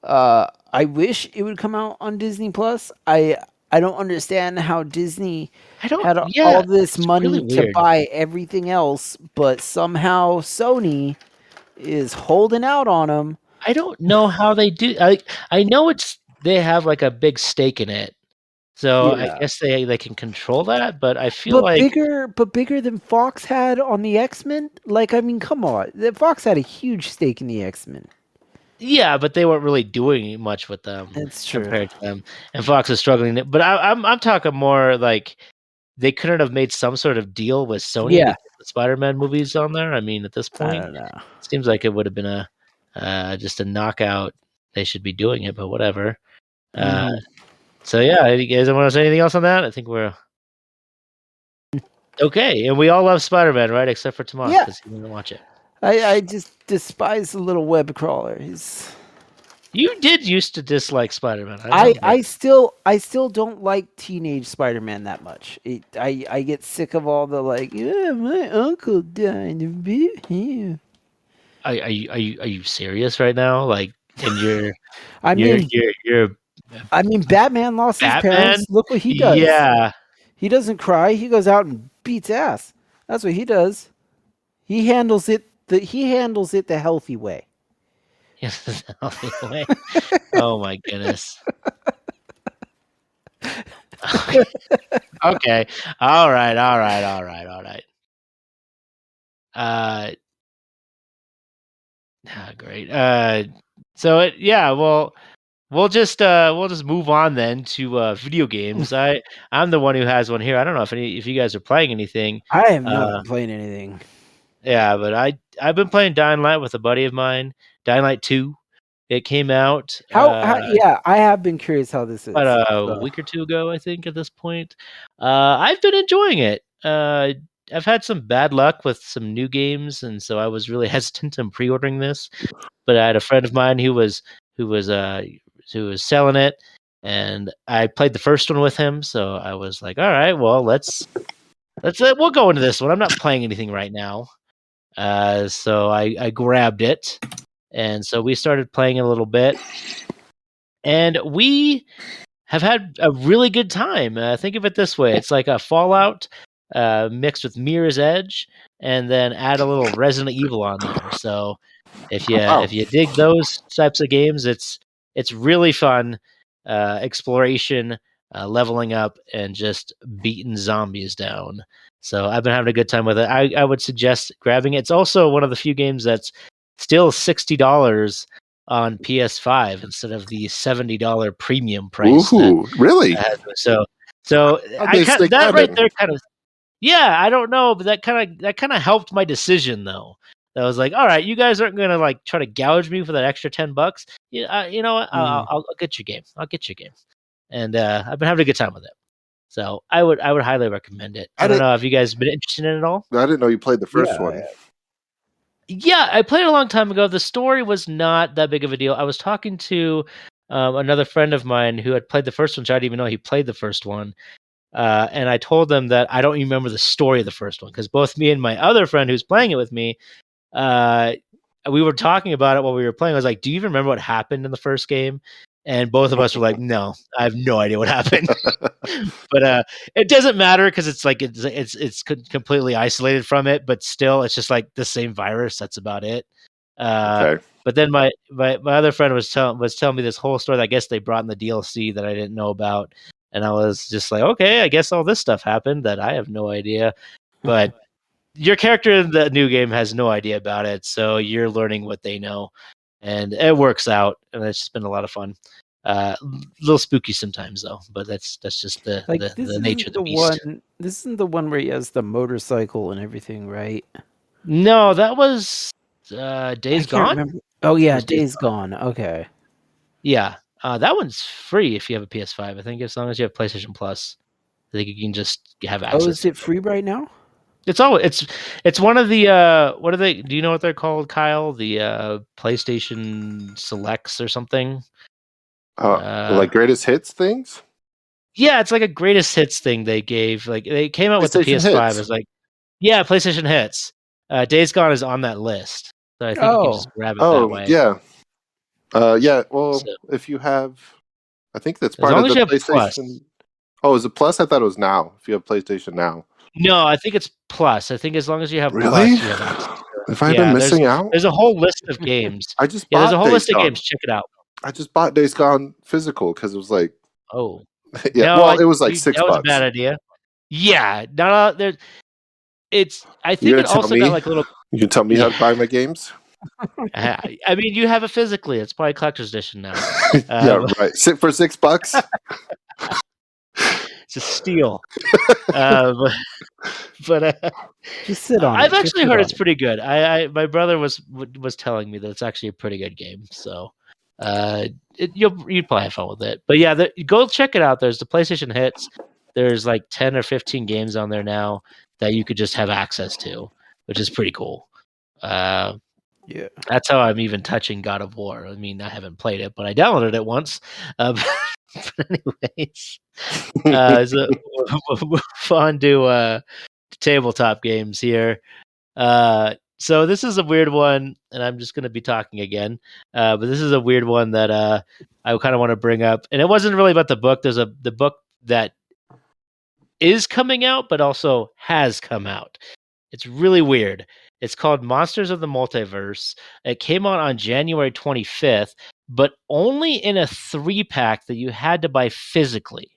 I wish it would come out on Disney Plus. I don't understand how Disney I don't. had Yeah, all this it's really money to weird. buy everything else, but somehow Sony is holding out on them. I don't know how they do. I know they have like a big stake in it, so I Yeah. guess they can control that. But I feel like But bigger than Fox had on the X-Men? Like, I mean, come on. Fox had a huge stake in the X-Men. yeah, but they weren't really doing much with them That's true. compared to them, and Fox is struggling. But I'm talking more like they couldn't have made some sort of deal with Sony to Yeah. get the Spider-Man movies on there. I mean, at this I point, don't know. it seems like it would have been just a knockout. They should be doing it, but whatever. Uh, Mhm. so yeah, you guys want to say anything else on that? I think we're okay, and we all love Spider-Man, right? Except for Tomas Yeah. because he didn't watch it. I just despise the little web crawler. You did used to dislike Spider-Man. I remember. I still don't like teenage Spider-Man that much. I get sick of all the like, yeah, my uncle died of being here. Are you serious right now? Like, and I mean, you're Batman lost his Batman? parents. Look what he does. Yeah. He doesn't cry. He goes out and beats ass. That's what he does. He handles it the healthy way. Yes, that's the only way. Oh my goodness. Okay. All right. Great. Well, we'll just move on then to video games. I'm the one who has one here. I don't know if you guys are playing anything. I have not Uh, been playing anything. yeah, but I've been playing Dying Light with a buddy of mine. Dying Light 2. It came out Yeah, I have been curious how this is. about a So, week or two ago, I think. At this point, I've been enjoying it. I've had some bad luck with some new games, and so I was really hesitant on pre-ordering this. But I had a friend of mine who was uh who was selling it, and I played the first one with him. So I was like, all right, well, let's we'll go into this one. I'm not playing anything right now. So I grabbed it, and so we started playing it a little bit, and we have had a really good time. Think of it this way: it's like a Fallout mixed with Mirror's Edge, and then add a little Resident Evil on there. So Wow. if you dig those types of games, it's really fun. Exploration, leveling up, and just beating zombies down. So I've been having a good time with it. I would suggest grabbing it. It's also one of the few games that's still $60 on PS5 instead of the $70 premium price that Ooh, really? has it. So How'd they stick that that right in? there kind of, yeah, I don't know, but that kind of helped my decision though. I was like, all right, you guys aren't gonna like try to gouge me for that extra $10. You know what? I'll get your game. I'll get your game, and I've been having a good time with it. So I would highly recommend it. I don't know if you guys been interested in it at all. I didn't know you played the first yeah, one. Yeah, I played it a long time ago. The story was not that big of a deal. I was talking to another friend of mine who had played the first one, so I didn't even know he played the first one. And I told them that I don't remember the story of the first one because both me and my other friend who's playing it with me, uh, we were talking about it while we were playing. I was like, "Do you even remember what happened in the first game?" And both of us were like, "No, I have no idea what happened." But it doesn't matter because it's like completely isolated from it. But still, it's just like the same virus. That's about it. Uh, Okay. but then my other friend was telling me this whole story that I guess they brought in the DLC that I didn't know about, and I was just like, okay, I guess all this stuff happened that I have no idea. But your character in the new game has no idea about it, so you're learning what they know, and it works out, and it's just been a lot of fun. A little spooky sometimes though, but that's just like this the nature isn't of the the beast. one. This isn't the one where he has the motorcycle and everything, right? No, that was I Days can't Gone. remember. Oh It yeah, was Days Days Gone. Okay. Yeah, that one's free if you have a PS5. I think as long as you have PlayStation Plus, I think you can just have Oh, access is to it it. free right now? It's one of the what are they? Do you know what they're called, Kyle? The PlayStation Selects or something. Uh, Like greatest hits things? yeah, it's like a greatest hits thing they gave. Like they came out with the PlayStation PS5 hits. as like, yeah, PlayStation Hits. Days Gone is on that list, so I think you can just Oh, grab it that Oh, way. yeah. Yeah, well, So if you have I think that's as part long of as the you have Plus. PlayStation. Oh, is it Plus? I thought it was Now. If you have PlayStation Now. No, I think it's Plus. I think as long as you have Really? Plus, you have access to it. Have I been Yeah, missing out? there's a whole list of games. I just Yeah, there's a bought whole Days list of Gone. games. Check it out. I just bought Days Gone physical because it was like, Oh yeah. no, Well, it was like that was a $6. bad idea. Yeah, not there. It's. I You're think gonna it tell also got me? like a little. You can tell me how Yeah, to buy my games? I mean, you have it physically. It's probably collector's edition now. Yeah, Um, right. Sit for $6. it's a steal. Um, but just sit on I've it. Just actually sit heard on it's it. pretty good. I my brother was telling me that it's actually a pretty good game. So, you'd probably have fun with it. But yeah, go check it out. There's the PlayStation Hits. There's like 10 or 15 games on there now that you could just have access to, which is pretty cool. Uh, Yeah. that's how I'm even touching God of War. I mean, I haven't played it, but I downloaded it once. But anyways, so we'll move on to tabletop games here. So this is a weird one, and I'm just going to be talking again. But this is a weird one that I kind of want to bring up, and it wasn't really about the book. There's the book that is coming out, but also has come out. It's really weird. It's called Monsters of the Multiverse. It came out on January 25th, but only in a 3-pack that you had to buy physically.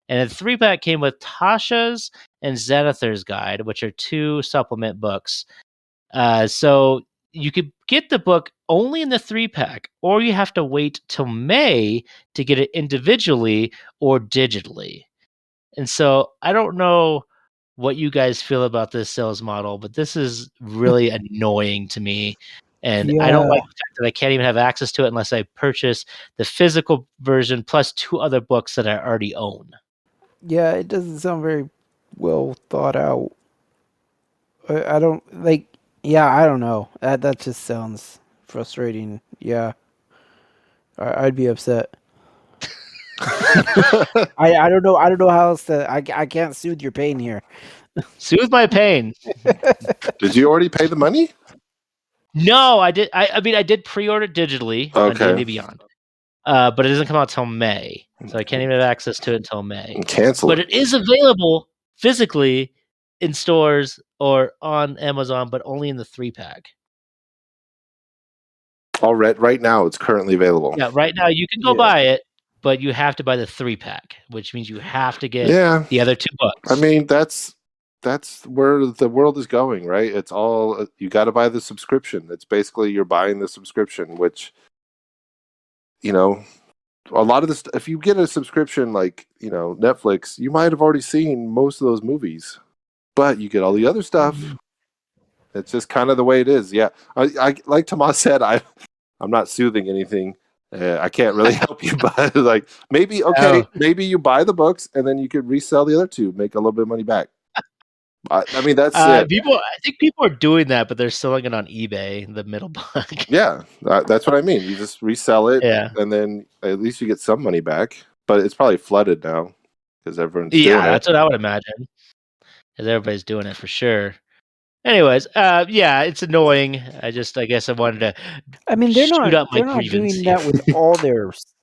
And the 3-pack came with Tasha's and Zenithor's Guide, which are two supplement books. So you could get the book only in the 3-pack, or you have to wait till May to get it individually or digitally. And so I don't know what you guys feel about this sales model, but this is really annoying to me. And I don't Yeah, like the fact that I can't even have access to it unless I purchase the physical version plus 2 other books that I already own. yeah, it doesn't sound very well thought out. I don't like. Yeah, I don't know. That just sounds frustrating. Yeah, I'd be upset. I don't know. I don't know how else to. I can't soothe your pain here. Soothe my pain. Did you already pay the money? No, I did. I mean, I did pre-order digitally on Okay. D&D Beyond, but it doesn't come out till May, so I can't even have access to it until May. Cancel But it. it is available physically in stores or on Amazon, but only in the 3-pack. Right now, it's currently available. Yeah, right now you can go Yeah. buy it, but you have to buy the 3-pack, which means you have to get Yeah. the other 2 books. I mean, that's where the world is going, right? It's all you got to buy the subscription. It's basically you're buying the subscription, which you know a lot of this. If you get a subscription like Netflix, you might have already seen most of those movies, but you get all the other stuff. Mhm. It's just kind of the way it is. Yeah, I like Tomas said, I'm not soothing anything. I can't really help you, but like maybe Oh. maybe you buy the books and then you could resell the other 2, make a little bit of money back. I mean, that's it. I think people are doing that, but they're selling it on eBay, the middle book. Yeah, that's what I mean. You just resell it, Yeah. and then at least you get some money back. But it's probably flooded now because everyone's Yeah, doing it. that's what I would imagine. Because everybody's doing it for sure. Anyways, yeah, it's annoying. I guess I wanted to I mean, shoot up my they're not grievance doing here. that with all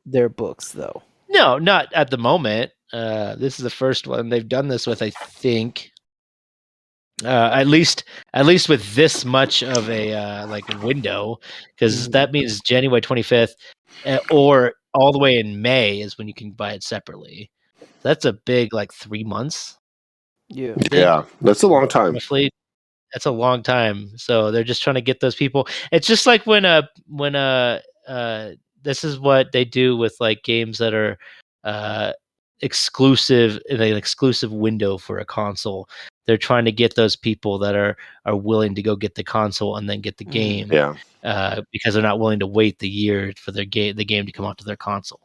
their books though. No, not at the moment. This is the first one they've done this with, I think. At least with this much of a like window, because Mhm. that means January 25th, or all the way in May is when you can buy it separately. That's a big 3 months. Yeah. I think, Yeah, that's a long time. roughly. That's a long time. So they're just trying to get those people. It's just like when this is what they do with games that are exclusive in an exclusive window for a console. They're trying to get those people that are willing to go get the console and then get the Mhm. game, Yeah. because they're not willing to wait the year for the game to come out to their console.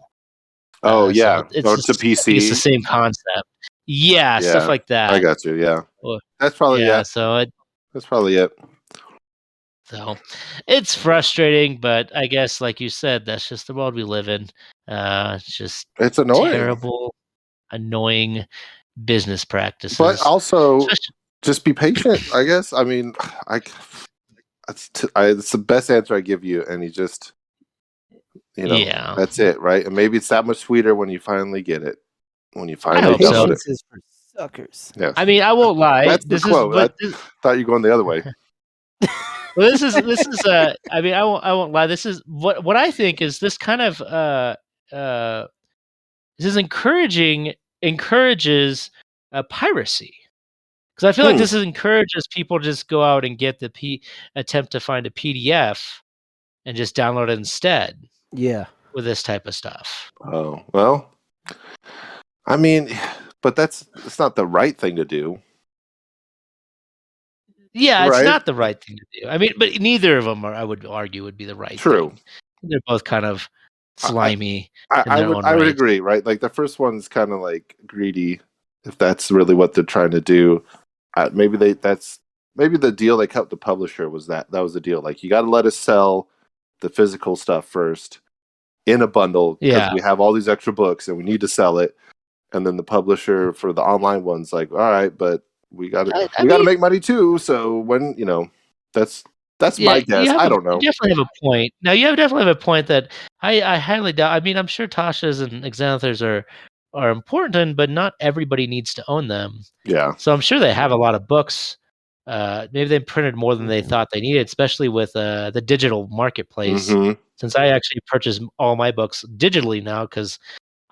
Oh So yeah, or to I think it's the PC. same concept. Yeah, stuff Yeah, like I that. got you. Yeah, Or- that's probably yeah, so that's probably it. So it's frustrating, but I guess, like you said, that's just the world we live in. It's just It's annoying, terrible, annoying business but practices. also Especially, just be patient. I guess. I mean, it's the best answer I give you, and you just yeah, that's it, right? And maybe it's that much sweeter when you finally get it, when you I finally hope so. download it. Patience is for suckers. Yeah, I mean, I won't lie. that's the This is quote. I what this, thought you were going the other way. well, this is. I mean, I won't lie. This is what I think is this kind of uh this is encourages piracy. Because I feel like this encourages people to just go out and get attempt to find a PDF and just download it instead Yeah. with this type of stuff. Oh well, I mean, but it's not the right thing to do, Yeah, it's right? not the right thing to do. I mean, but neither of them I would argue, would be the right True. thing. They're both kind of slimy in their own I would right. agree, right? Like the first one's kind of like greedy, if that's really what they're trying to do. Maybe the deal they cut with the publisher was that was the deal. Like you got to let us sell the physical stuff first in a bundle because Yeah. we have all these extra books and we need to sell it. And then the publisher for the online one's like, all right, but we got to make money too. So when that's my guess. I don't know. You definitely have a point. Now you definitely have a point that I highly doubt. I mean, I'm sure Tasha's and Xanathars are important, but not everybody needs to own them. Yeah. So I'm sure they have a lot of books. Maybe they printed more than they thought they needed, especially with the digital marketplace. Mm-hmm. Since I actually purchase all my books digitally now, because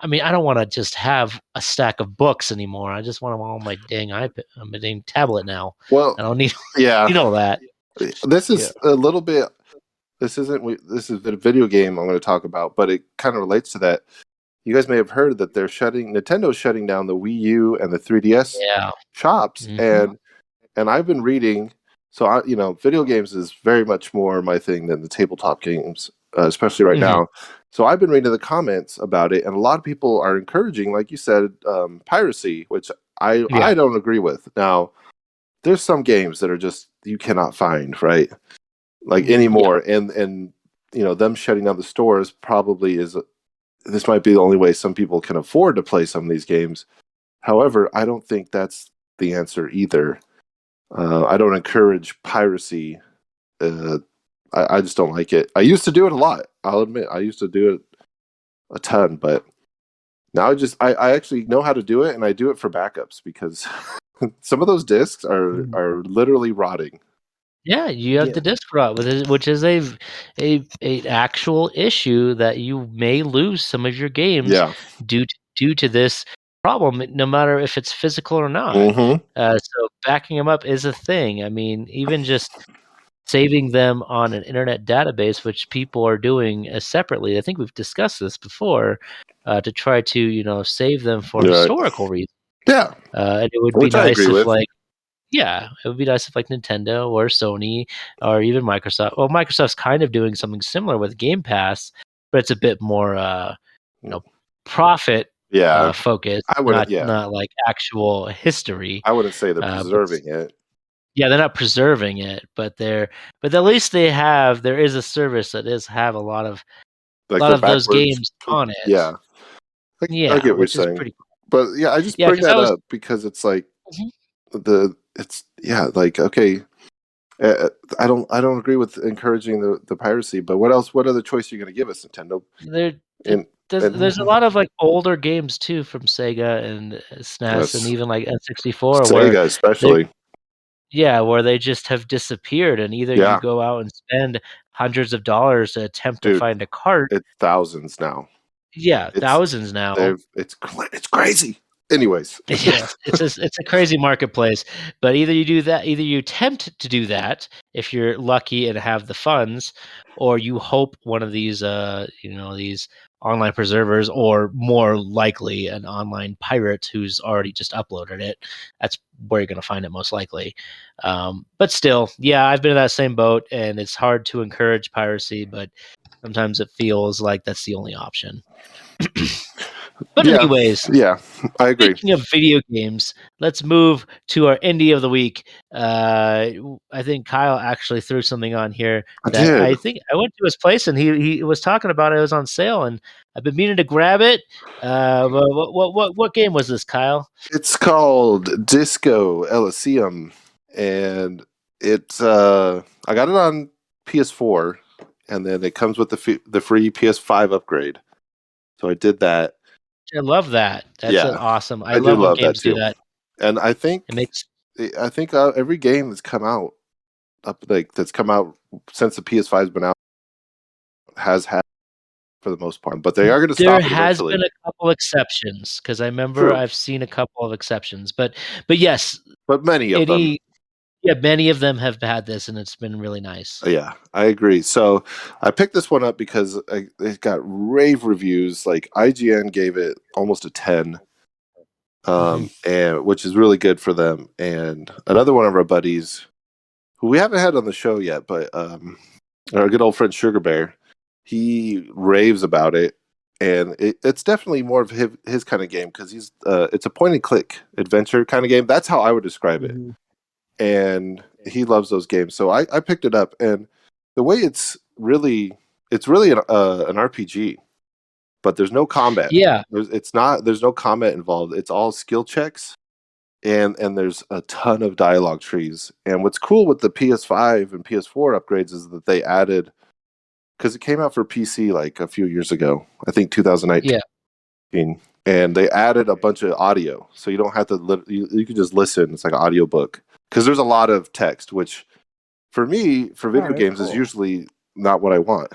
I mean, I don't want to just have a stack of books anymore. I just want them all on my dang iPad, my dang tablet now. Well, I don't need yeah. all that. This Yeah. is a little bit. This isn't. This is a video game I'm going to talk about, but it kind of relates to that. You guys may have heard that Nintendo's shutting down the Wii U and the 3DS Yeah. shops, Hmm. and I've been reading. So video games is very much more my thing than the tabletop games, especially right Hmm. now. So I've been reading the comments about it, and a lot of people are encouraging, like you said, piracy, which I Yeah. don't agree with. Now, there's some games that are just you cannot find, right? Like Mhm. Yeah. anymore, and them shutting down the stores probably is. This might be the only way some people can afford to play some of these games. However, I don't think that's the answer either. I don't encourage piracy. Uh, I just don't like it. I used to do it a lot. I'll admit, I used to do it a ton, but now I actually know how to do it, and I do it for backups because some of those discs Mhm. are literally rotting. Yeah, you have Yeah. the disc rot with it, which is a actual issue that you may lose some of your games Yeah. due to this problem, no matter if it's physical or not. Mm-hmm. So backing them up is a thing. I mean, even just saving them on an internet database, which people are doing separately. I think we've discussed this before, to try to save them for Right. historical reasons. Yeah. And it would be Which I nice agree if with. like yeah, it would be nice if like Nintendo or Sony or even Microsoft. Well, Microsoft's kind of doing something similar with Game Pass, but it's a bit more, you know, profit Yeah. focused, I wouldn't. Yeah. not like actual history. I wouldn't say they're But preserving it. yeah, they're not preserving it, but at least there is a service that is have a Like lot they're of those backwards. games on it. Yeah. I Yeah, get what you're which is saying. pretty cool. But yeah, I just Yeah, bring because I that was. up because it's like Mhm. like okay, uh, I don't agree with encouraging the piracy, but what other choice are you going to give us, Nintendo? There And there's a and lot of, like, older games too from Sega and SNES and that's even, like, N64 where Sega they especially. where they just have disappeared, and either you Yeah, go out and spend hundreds of dollars to attempt to dude, find a cart. it's thousands now. Yeah, It's thousands now. it's crazy. Anyways, Yeah, it's a crazy marketplace, but either you attempt to do that if you're lucky and have the funds, or you hope one of these, these online preservers, or more likely an online pirate who's already just uploaded it. That's where you're gonna find it most likely. But still, yeah, I've been in that same boat, and it's hard to encourage piracy, but sometimes it feels like that's the only option. But yeah, anyways, yeah, I agree. speaking of video games, let's move to our indie of the week. I think Kyle actually threw something on here I that did. I think I went to his place and he was talking about it. It was on sale, and I've been meaning to grab it. What game was this, Kyle? It's called Disco Elysium, and it's I got it on PS4, and then it comes with the free PS5 upgrade. So I did that. I love that. That's an Yeah, awesome. I I do love when love that games do too. that. And It makes I think every game that's come out that's come out since the PS5's been out has had for the most part, but they are going to there stop it has been eventually. a couple exceptions because I remember True, I've seen a couple of exceptions, but yes, but many of them. any yeah, many of them have had this, and it's been really nice. Yeah, I agree. So I picked this one up because it got rave reviews. Like IGN gave it almost a 10, Mhm. and which is really good for them. And another one of our buddies, who we haven't had on the show yet, but our good old friend Sugar Bear, he raves about it, and it's definitely more of his kind of game because it's a point and click adventure kind of game. That's how I would describe it, Mhm. and he loves those games. So I picked it up, and the way it's really an RPG, but there's no combat. Yeah, There's no combat involved. It's all skill checks, and there's a ton of dialogue trees. And what's cool with the PS5 and PS4 upgrades is that they added, because it came out for PC like a few years ago, I think 2019, yeah. and they added a bunch of audio, so you don't have to you can just listen. It's like an audio book because there's a lot of text, which for me, for All video right, games, is cool. usually not what I want.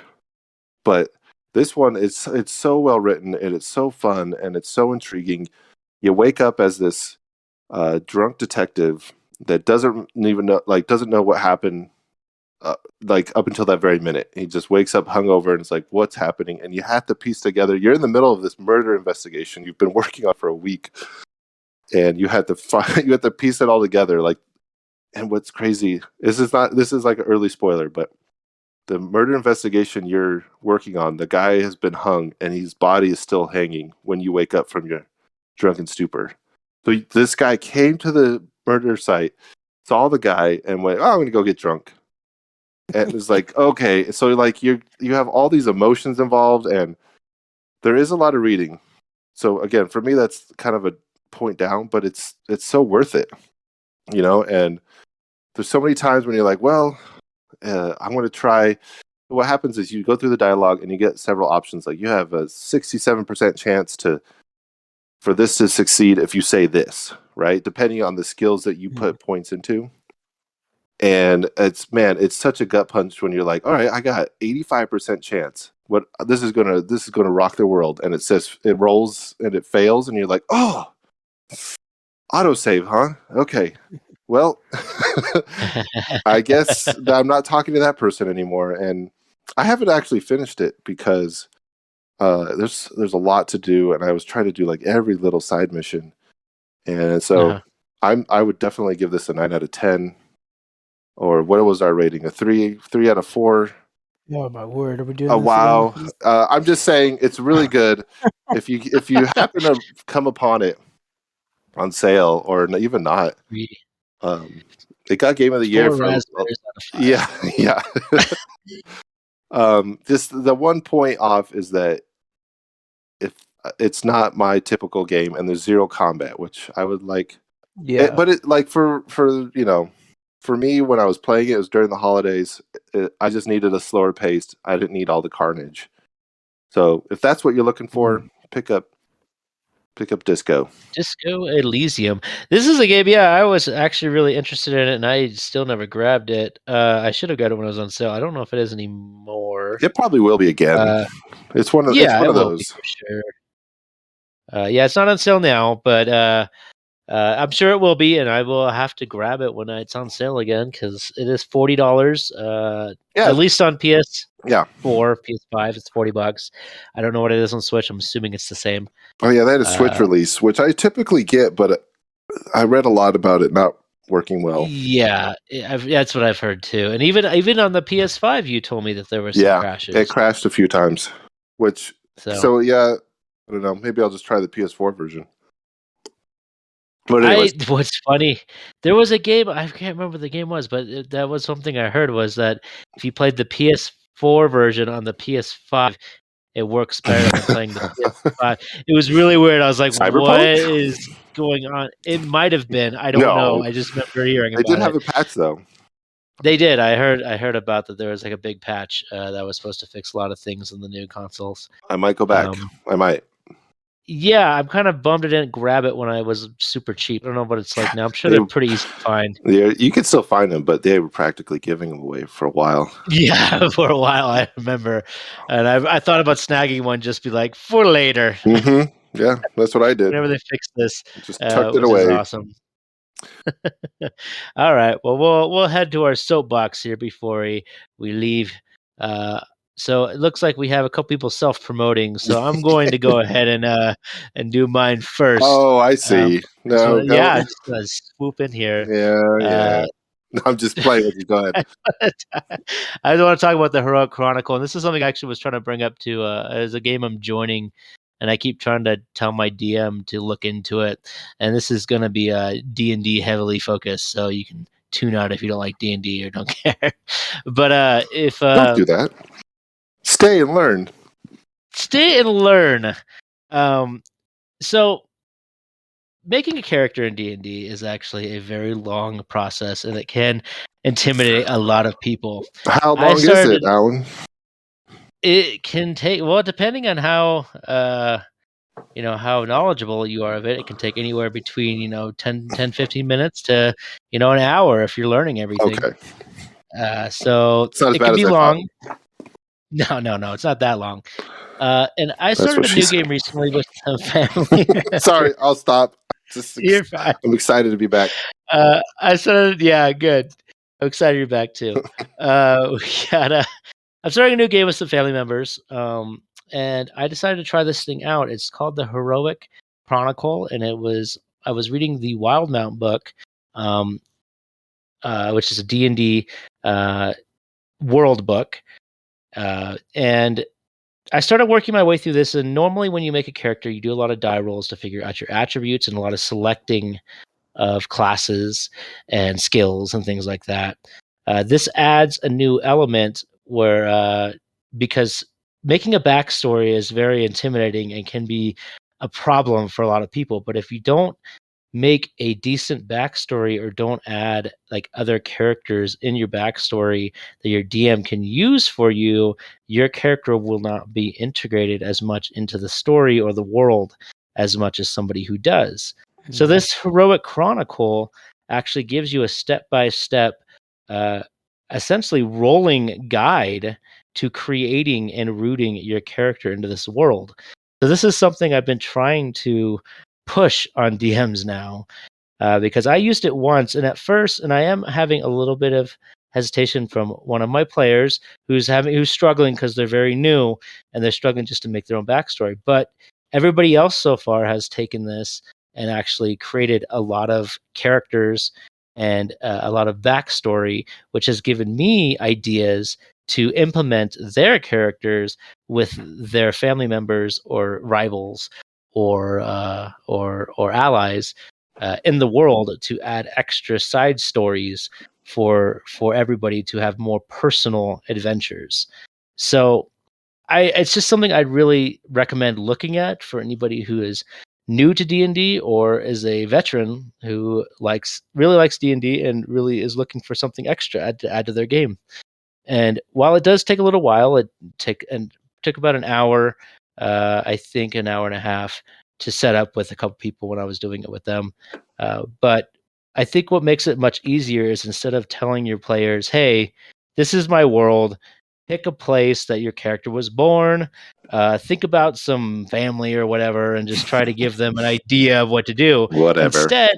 But this one, it's so well written, and it's so fun, and it's so intriguing. You wake up as this drunk detective that doesn't know what happened like up until that very minute. He just wakes up hungover and it's like, what's happening? And you have to piece together. You're in the middle of this murder investigation you've been working on for a week, and you had to you had to piece it all together. Like, and what's crazy is this is like an early spoiler, but the murder investigation you're working on, the guy has been hung and his body is still hanging when you wake up from your drunken stupor. So this guy came to the murder site, saw the guy, and went, "Oh, I'm going to go get drunk." And it's like, okay, so like you have all these emotions involved, and there is a lot of reading. So again, for me, that's kind of a point down, but it's so worth it, you know. And there's so many times when you're like, well, I want to try. What happens is you go through the dialogue and you get several options. Like you have a 67% chance for this to succeed if you say this, right? Depending on the skills that you put points into. And it's such a gut punch when you're like, all right, I got 85% chance. What this is gonna rock the world. And it says it rolls and it fails, and you're like, oh, autosave, huh? Okay. Well, I guess I'm not talking to that person anymore. And I haven't actually finished it because there's a lot to do, and I was trying to do like every little side mission. And so I would definitely give this a 9 out of 10. Or what was our rating? A 3 out of 4. Oh my word! Are we doing Oh this wow! again? I'm just saying it's really good. If you happen to come upon it on sale or even not, it got Game of the Year 4 for raspberries out of 5. yeah. Just the one point off is that if it's not my typical game and there's zero combat, which I would like. Yeah, But it like for you know. For me, when I was playing it was during the holidays. I just needed a slower pace. I didn't need all the carnage. So if that's what you're looking for, pick up Disco. Disco Elysium. This is a game, yeah, I was actually really interested in it, and I still never grabbed it. I should have got it when it was on sale. I don't know if it is anymore. It probably will be again. It's one of It will be those. for sure. Yeah, it's not on sale now, but I'm sure it will be, and I will have to grab it when it's on sale again because it is $40. At least on PS4, PS5, it's $40. I don't know what it is on Switch. I'm assuming it's the same. Oh yeah, they had a Switch release, which I typically get, but I read a lot about it not working well. Yeah, that's what I've heard too. And even on the PS5, you told me that there were some crashes. It crashed a few times. Which so yeah, I don't know. Maybe I'll just try the PS4 version. But anyways. What's funny, there was a game, I can't remember what the game was, but that was something I heard was that if you played the PS4 version on the PS5, it works better than playing the PS5. It was really weird. I was like, Cyberpunk? what is going on? It might have been. I don't know. I just remember hearing about it. They did have a patch, though. They did. I heard about that there was like a big patch that was supposed to fix a lot of things in the new consoles. I might go back. I might. Yeah, I'm kind of bummed I didn't grab it when I was super cheap. I don't know what it's like now. I'm sure they're pretty easy to find. Yeah, you can still find them, but they were practically giving them away for a while. Yeah, for a while, I remember. And I thought about snagging one, just be like, for later. Mm-hmm. Yeah, that's what I did. Whenever they fix this. Just tucked it away. Is awesome. All right. Well, we'll head to our soapbox here before we leave. So it looks like we have a couple people self-promoting. So I'm going to go ahead and do mine first. Oh, I see. No. Yeah, just swoop in here. Yeah. No, I'm just playing with you. Go ahead. I just want to talk about the Heroic Chronicle, and this is something I actually was trying to bring up to as a game I'm joining, and I keep trying to tell my DM to look into it. And this is going to be D&D heavily focused, so you can tune out if you don't like D&D or don't care. But if don't do that. Stay and learn. So making a character in D&D is actually a very long process, and it can intimidate a lot of people. How long is it, Alan? It can take, well, depending on how how knowledgeable you are of it, it can take anywhere between 10 15 minutes to an hour if you're learning everything. Okay. So it can be long. No, it's not that long. And I started a new game recently with some family. Sorry, I'll stop. You're fine. I'm excited to be back. I started, good. I'm excited you're back too. We got I'm starting a new game with some family members, and I decided to try this thing out. It's called the Heroic Chronicle, and I was reading the Wildmount book, um, which is a D&D uh, world book, and I started working my way through this. And normally, when you make a character, you do a lot of die rolls to figure out your attributes and a lot of selecting of classes and skills and things like that. This adds a new element where, because making a backstory is very intimidating and can be a problem for a lot of people. But if you don't make a decent backstory or don't add like other characters in your backstory that your DM can use for you, your character will not be integrated as much into the story or the world as much as somebody who does. So Mhm. this heroic chronicle actually gives you a step-by-step, uh, essentially rolling guide to creating and rooting your character into this world. So this is something I've been trying to push on DMs now, because I used it once, and at first, and I am having a little bit of hesitation from one of my players who's struggling because they're very new and they're struggling just to make their own backstory. But everybody else so far has taken this and actually created a lot of characters and a lot of backstory, which has given me ideas to implement their characters with their family members or rivals or allies in the world to add extra side stories for everybody to have more personal adventures. So it's just something I'd really recommend looking at for anybody who is new to D&D or is a veteran who really likes D&D and really is looking for something extra to add to their game. And while it does take a little while, took about an hour, I think an hour and a half to set up with a couple people when I was doing it with them. But I think what makes it much easier is instead of telling your players, "Hey, this is my world. Pick a place that your character was born. Think about some family or whatever, and just try to give them an idea of what to do." Whatever. Instead,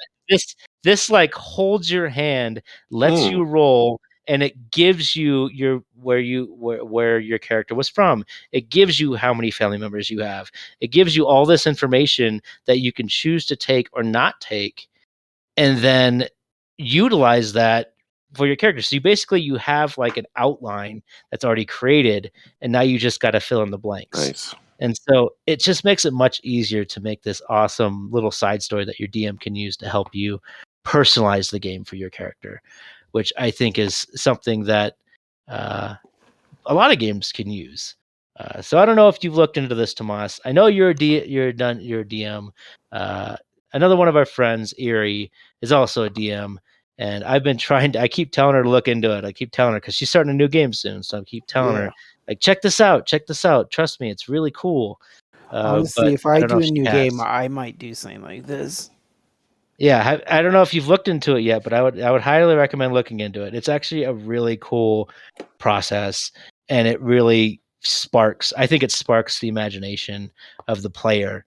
this like holds your hand, lets Hmm. you roll, and it gives you where your character was from. It gives you how many family members you have. It gives you all this information that you can choose to take or not take, and then utilize that for your character. So you have like an outline that's already created, and now you just got to fill in the blanks. Nice. And so it just makes it much easier to make this awesome little side story that your DM can use to help you personalize the game for your character, which I think is something that uh, a lot of games can use. So I don't know if you've looked into this, Tomas. I know you're a DM. Uh, Another one of our friends, Erie, is also a DM, and I've been trying to. I keep telling her to look into it. I keep telling her because she's starting a new game soon, so I keep telling Yeah. her like, check this out, check this out. Trust me, it's really cool. Honestly, But if I I don't know do if a she new game, has. I might do something like this. Yeah, I don't know if you've looked into it yet, but I would highly recommend looking into it. It's actually a really cool process, and it really sparks. I think it sparks the imagination of the player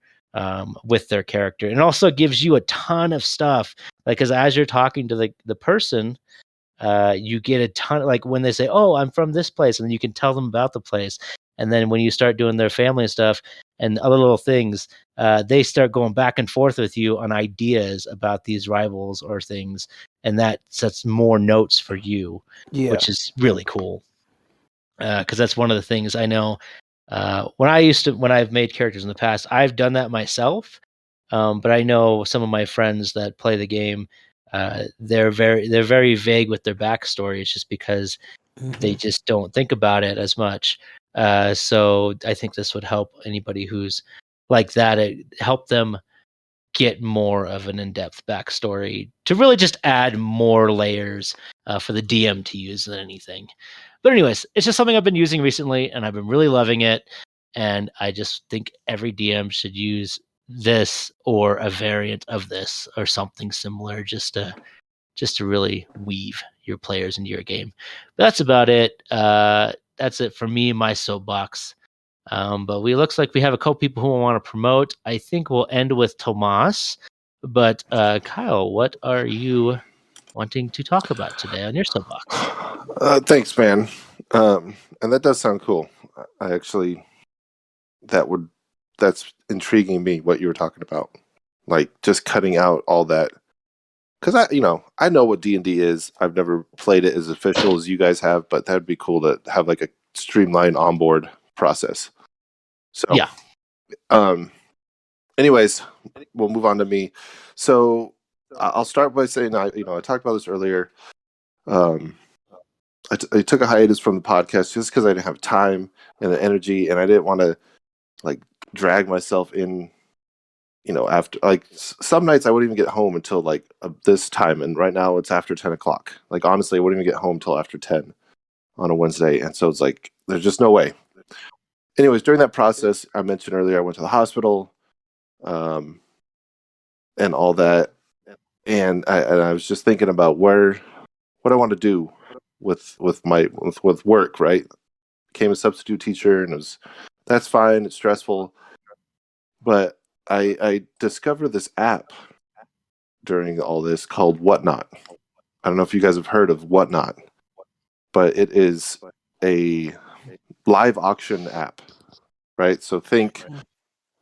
with their character, and also gives you a ton of stuff. Like, because as you're talking to the person, you get a ton, like when they say, "Oh, I'm from this place," and then you can tell them about the place. And then when you start doing their family stuff and other little things, they start going back and forth with you on ideas about these rivals or things, and that sets more notes for you, Yeah. which is really cool. Because that's one of the things I know. When I've made characters in the past, I've done that myself. But I know some of my friends that play the game, they're very vague with their backstory. It's just because they Hmm. just don't think about it as much. So I think this would help anybody who's like that. It help them get more of an in-depth backstory to really just add more layers for the DM to use than anything. But anyways, it's just something I've been using recently, and I've been really loving it. And I just think every DM should use this or a variant of this or something similar, just to really weave your players into your game. But that's about it. That's it for me, my soapbox. But we looks like we have a couple people who want to promote. I think we'll end with Tomas. But Kyle, what are you wanting to talk about today on your soapbox. Thanks, man. And that does sound cool. I actually that's intriguing me what you were talking about, like just cutting out all that. Because I know what D&D is. I've never played it as official as you guys have, but that'd be cool to have like a streamlined onboard process. So, Yeah. Anyways, we'll move on to me. So I'll start by saying I talked about this earlier. I took a hiatus from the podcast just because I didn't have time and the energy, and I didn't want to like drag myself in. After like some nights I wouldn't even get home until like this time, and right now it's after 10 o'clock. Like honestly, I wouldn't even get home till after 10 on a Wednesday, and so it's like there's just no way. Anyways, during that process, I mentioned earlier, I went to the hospital, and all that, and I was just thinking about what I want to do with work. Right, became a substitute teacher, and that's fine. It's stressful, but I discovered this app during all this called Whatnot. I don't know if you guys have heard of Whatnot, but it is a live auction app, right? So think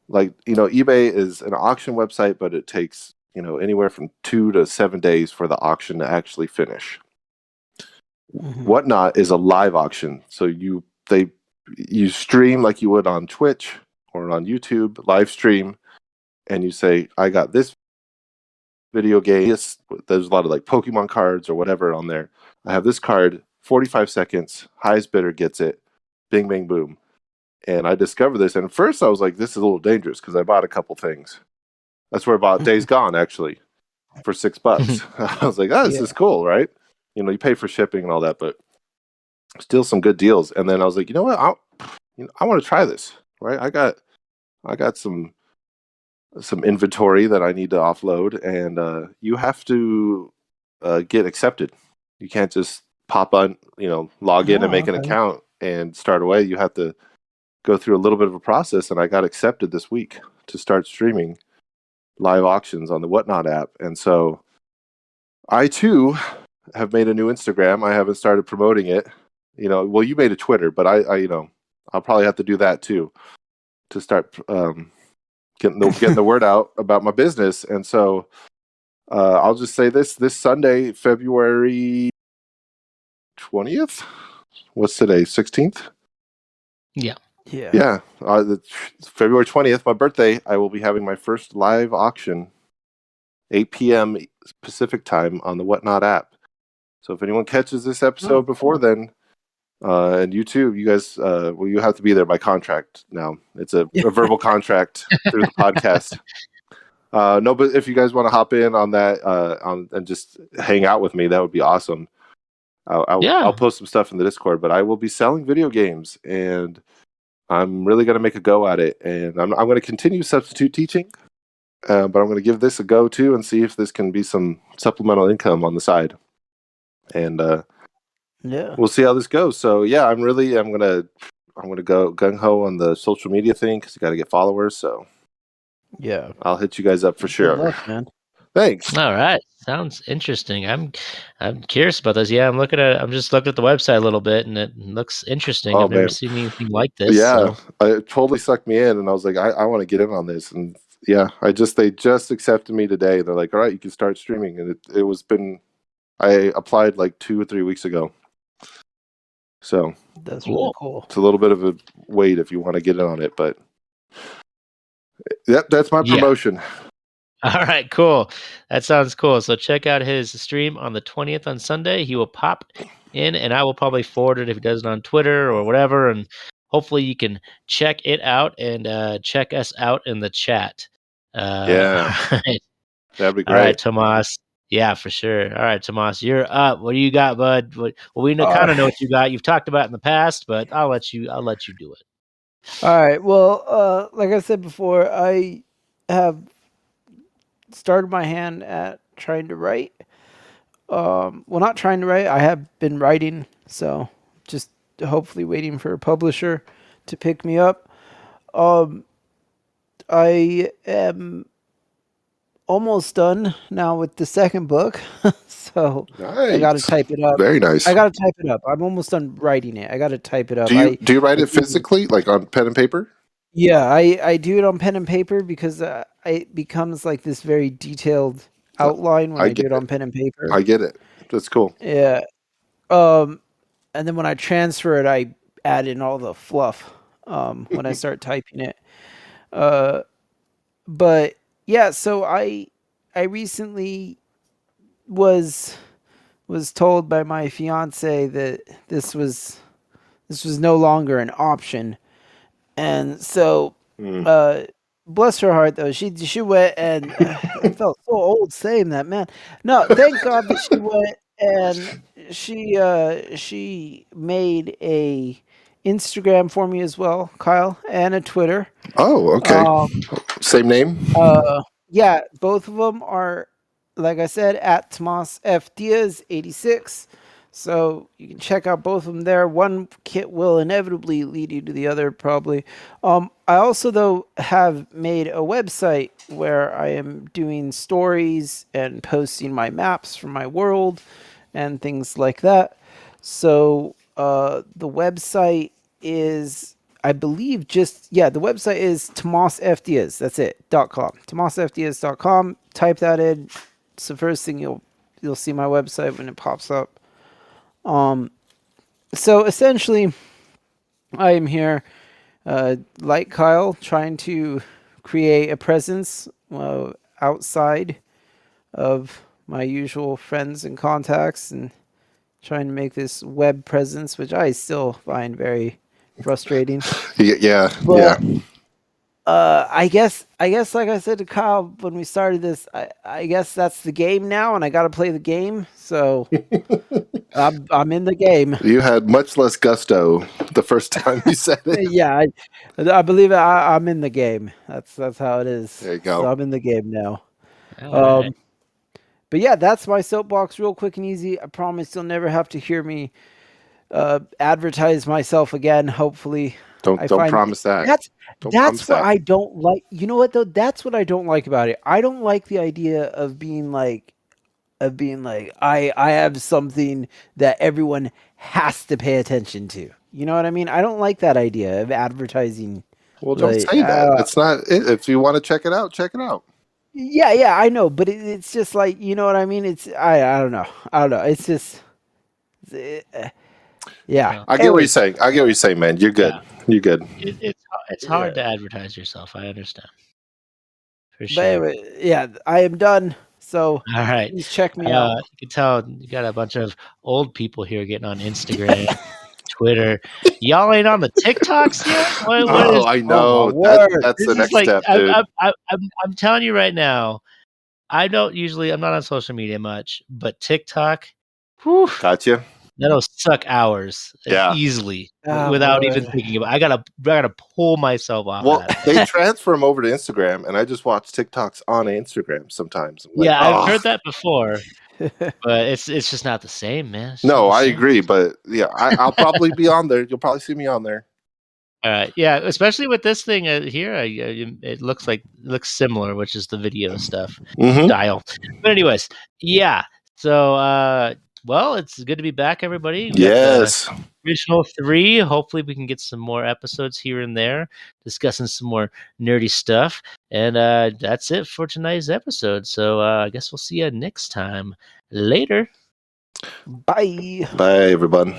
like, eBay is an auction website, but it takes, anywhere from 2 to 7 days for the auction to actually finish. Whatnot is a live auction. So you stream like you would on Twitch or on YouTube, live stream, and you say, I got this video game. Yes, there's a lot of like Pokemon cards or whatever on there. I have this card, 45 seconds, highest bidder gets it, bing, bang, boom. And I discovered this. And at first I was like, this is a little dangerous because I bought a couple things. That's where I bought Days Gone, actually, for $6. I was like, this is cool, right? You pay for shipping and all that, but still some good deals. And then I was like, you know what? I want to try this, right? I got some inventory that I need to offload, and you have to get accepted. You can't just pop on, log in and make an account and start away. You have to go through a little bit of a process, and I got accepted this week to start streaming live auctions on the Whatnot app. And so I too have made a new Instagram. I haven't started promoting it. Well, you made a Twitter, but I'll probably have to do that too to start getting the word out about my business. And so I'll just say this Sunday, February 20th. What's today? 16th? Yeah. Yeah. February 20th, my birthday, I will be having my first live auction, 8 p.m. Pacific time on the Whatnot app. So if anyone catches this episode before then, and you too, you guys, you have to be there by contract now. It's a verbal contract through the podcast. No, but if you guys want to hop in on that and just hang out with me, that would be awesome. I'll post some stuff in the Discord, but I will be selling video games, and I'm really going to make a go at it. And I'm going to continue substitute teaching, but I'm going to give this a go too and see if this can be some supplemental income on the side. And we'll see how this goes. So yeah, I'm going to go gung ho on the social media thing because you got to get followers. So yeah, I'll hit you guys up for sure. Good luck, man. Thanks. All right, sounds interesting. I'm curious about this. Yeah, I'm just looking at the website a little bit, and it looks interesting. I've never seen anything like this. Yeah, so. it totally sucked me in, and I was like, I want to get in on this. And yeah, they just accepted me today. They're like, all right, you can start streaming, and I applied like 2 or 3 weeks ago. So that's really cool. It's a little bit of a wait if you want to get in on it, but that's my promotion. All right, cool. That sounds cool. So check out his stream on the 20th on Sunday. He will pop in, and I will probably forward it if he does it on Twitter or whatever. And hopefully you can check it out and check us out in the chat. Yeah. All right. That'd be great. All right, Tomas. Yeah, for sure. All right, Tomas, you're up. What do you got, bud? Well, we kind of know what you got. You've talked about it in the past, but I'll let you do it. All right. Well, like I said before, I have started my hand at trying to write. Well, not trying to write. I have been writing, so just hopefully waiting for a publisher to pick me up. I am almost done now with the second book, so I got to Nice. type it up. Very nice. I got to type it up. I'm almost done writing it. I got to type it up. Do you write I it physically, like on pen and paper? Yeah, I do it on pen and paper because it becomes like this very detailed outline when I I do get it on pen and paper. I get it. That's cool. Yeah. And then when I transfer it, I add in all the fluff when I start typing it. Uh, but yeah, so I recently was told by my fiance that this was no longer an option, and so bless her heart though, she went and I felt so old saying that, man. No, thank God that she went and she made a Instagram for me as well, Kyle, and a Twitter. Oh, okay. Same name? Yeah, both of them are, like I said, at Tomas F. Diaz 86. So you can check out both of them there. One kit will inevitably lead you to the other, probably. I also, though, have made a website where I am doing stories and posting my maps from my world and things like that. So the website is, I believe, the website is TomasFDiaz. That's it. .com. TomasFDiaz.com. Type that in. It's the first thing you'll see my website when it pops up. So essentially, I am here, like Kyle, trying to create a presence outside of my usual friends and contacts, and trying to make this web presence, which I still find very frustrating. Yeah. But I guess like I said to Kyle when we started this, I guess that's the game now, and I got to play the game. So I'm in the game. You had much less gusto the first time you said it. Yeah, I believe I'm in the game. That's how it is. There you go. So I'm in the game now. All right. But yeah, that's my soapbox, real quick and easy. I promise you'll never have to hear me advertise myself again. Hopefully, Don't promise that. That's what I don't like. You know what though? That's what I don't like about it. I don't like the idea of being like I have something that everyone has to pay attention to. You know what I mean? I don't like that idea of advertising. Well, don't say that. It's not it. If you want to check it out, check it out. Yeah, I know, but it's just like, you know what I mean? It's I don't know. It's just yeah. I get what you're saying. Man. You're good. Yeah. You're good. It's hard to advertise yourself. I understand. For But sure. anyway, yeah, I am done. So All right. please check me out. You can tell you got a bunch of old people here getting on Instagram, Twitter. Y'all ain't on the TikToks yet? What is, I know. That's the next step, dude. I'm telling you right now, I'm not on social media much, but TikTok, whew, Gotcha. that'll suck hours easily without even thinking about it. I gotta pull myself off of that. They transfer them over to Instagram, and I just watch TikToks on Instagram sometimes. I've heard that before, but it's just not the same, man. No, I agree, but yeah, I'll probably be on there. You'll probably see me on there. Yeah, especially with this thing here, it looks similar, which is the video stuff style. But anyways, yeah. So, well, it's good to be back, everybody. We got the original 3. Hopefully, we can get some more episodes here and there, discussing some more nerdy stuff. And that's it for tonight's episode. So, I guess we'll see you next time. Later. Bye. Bye, everyone.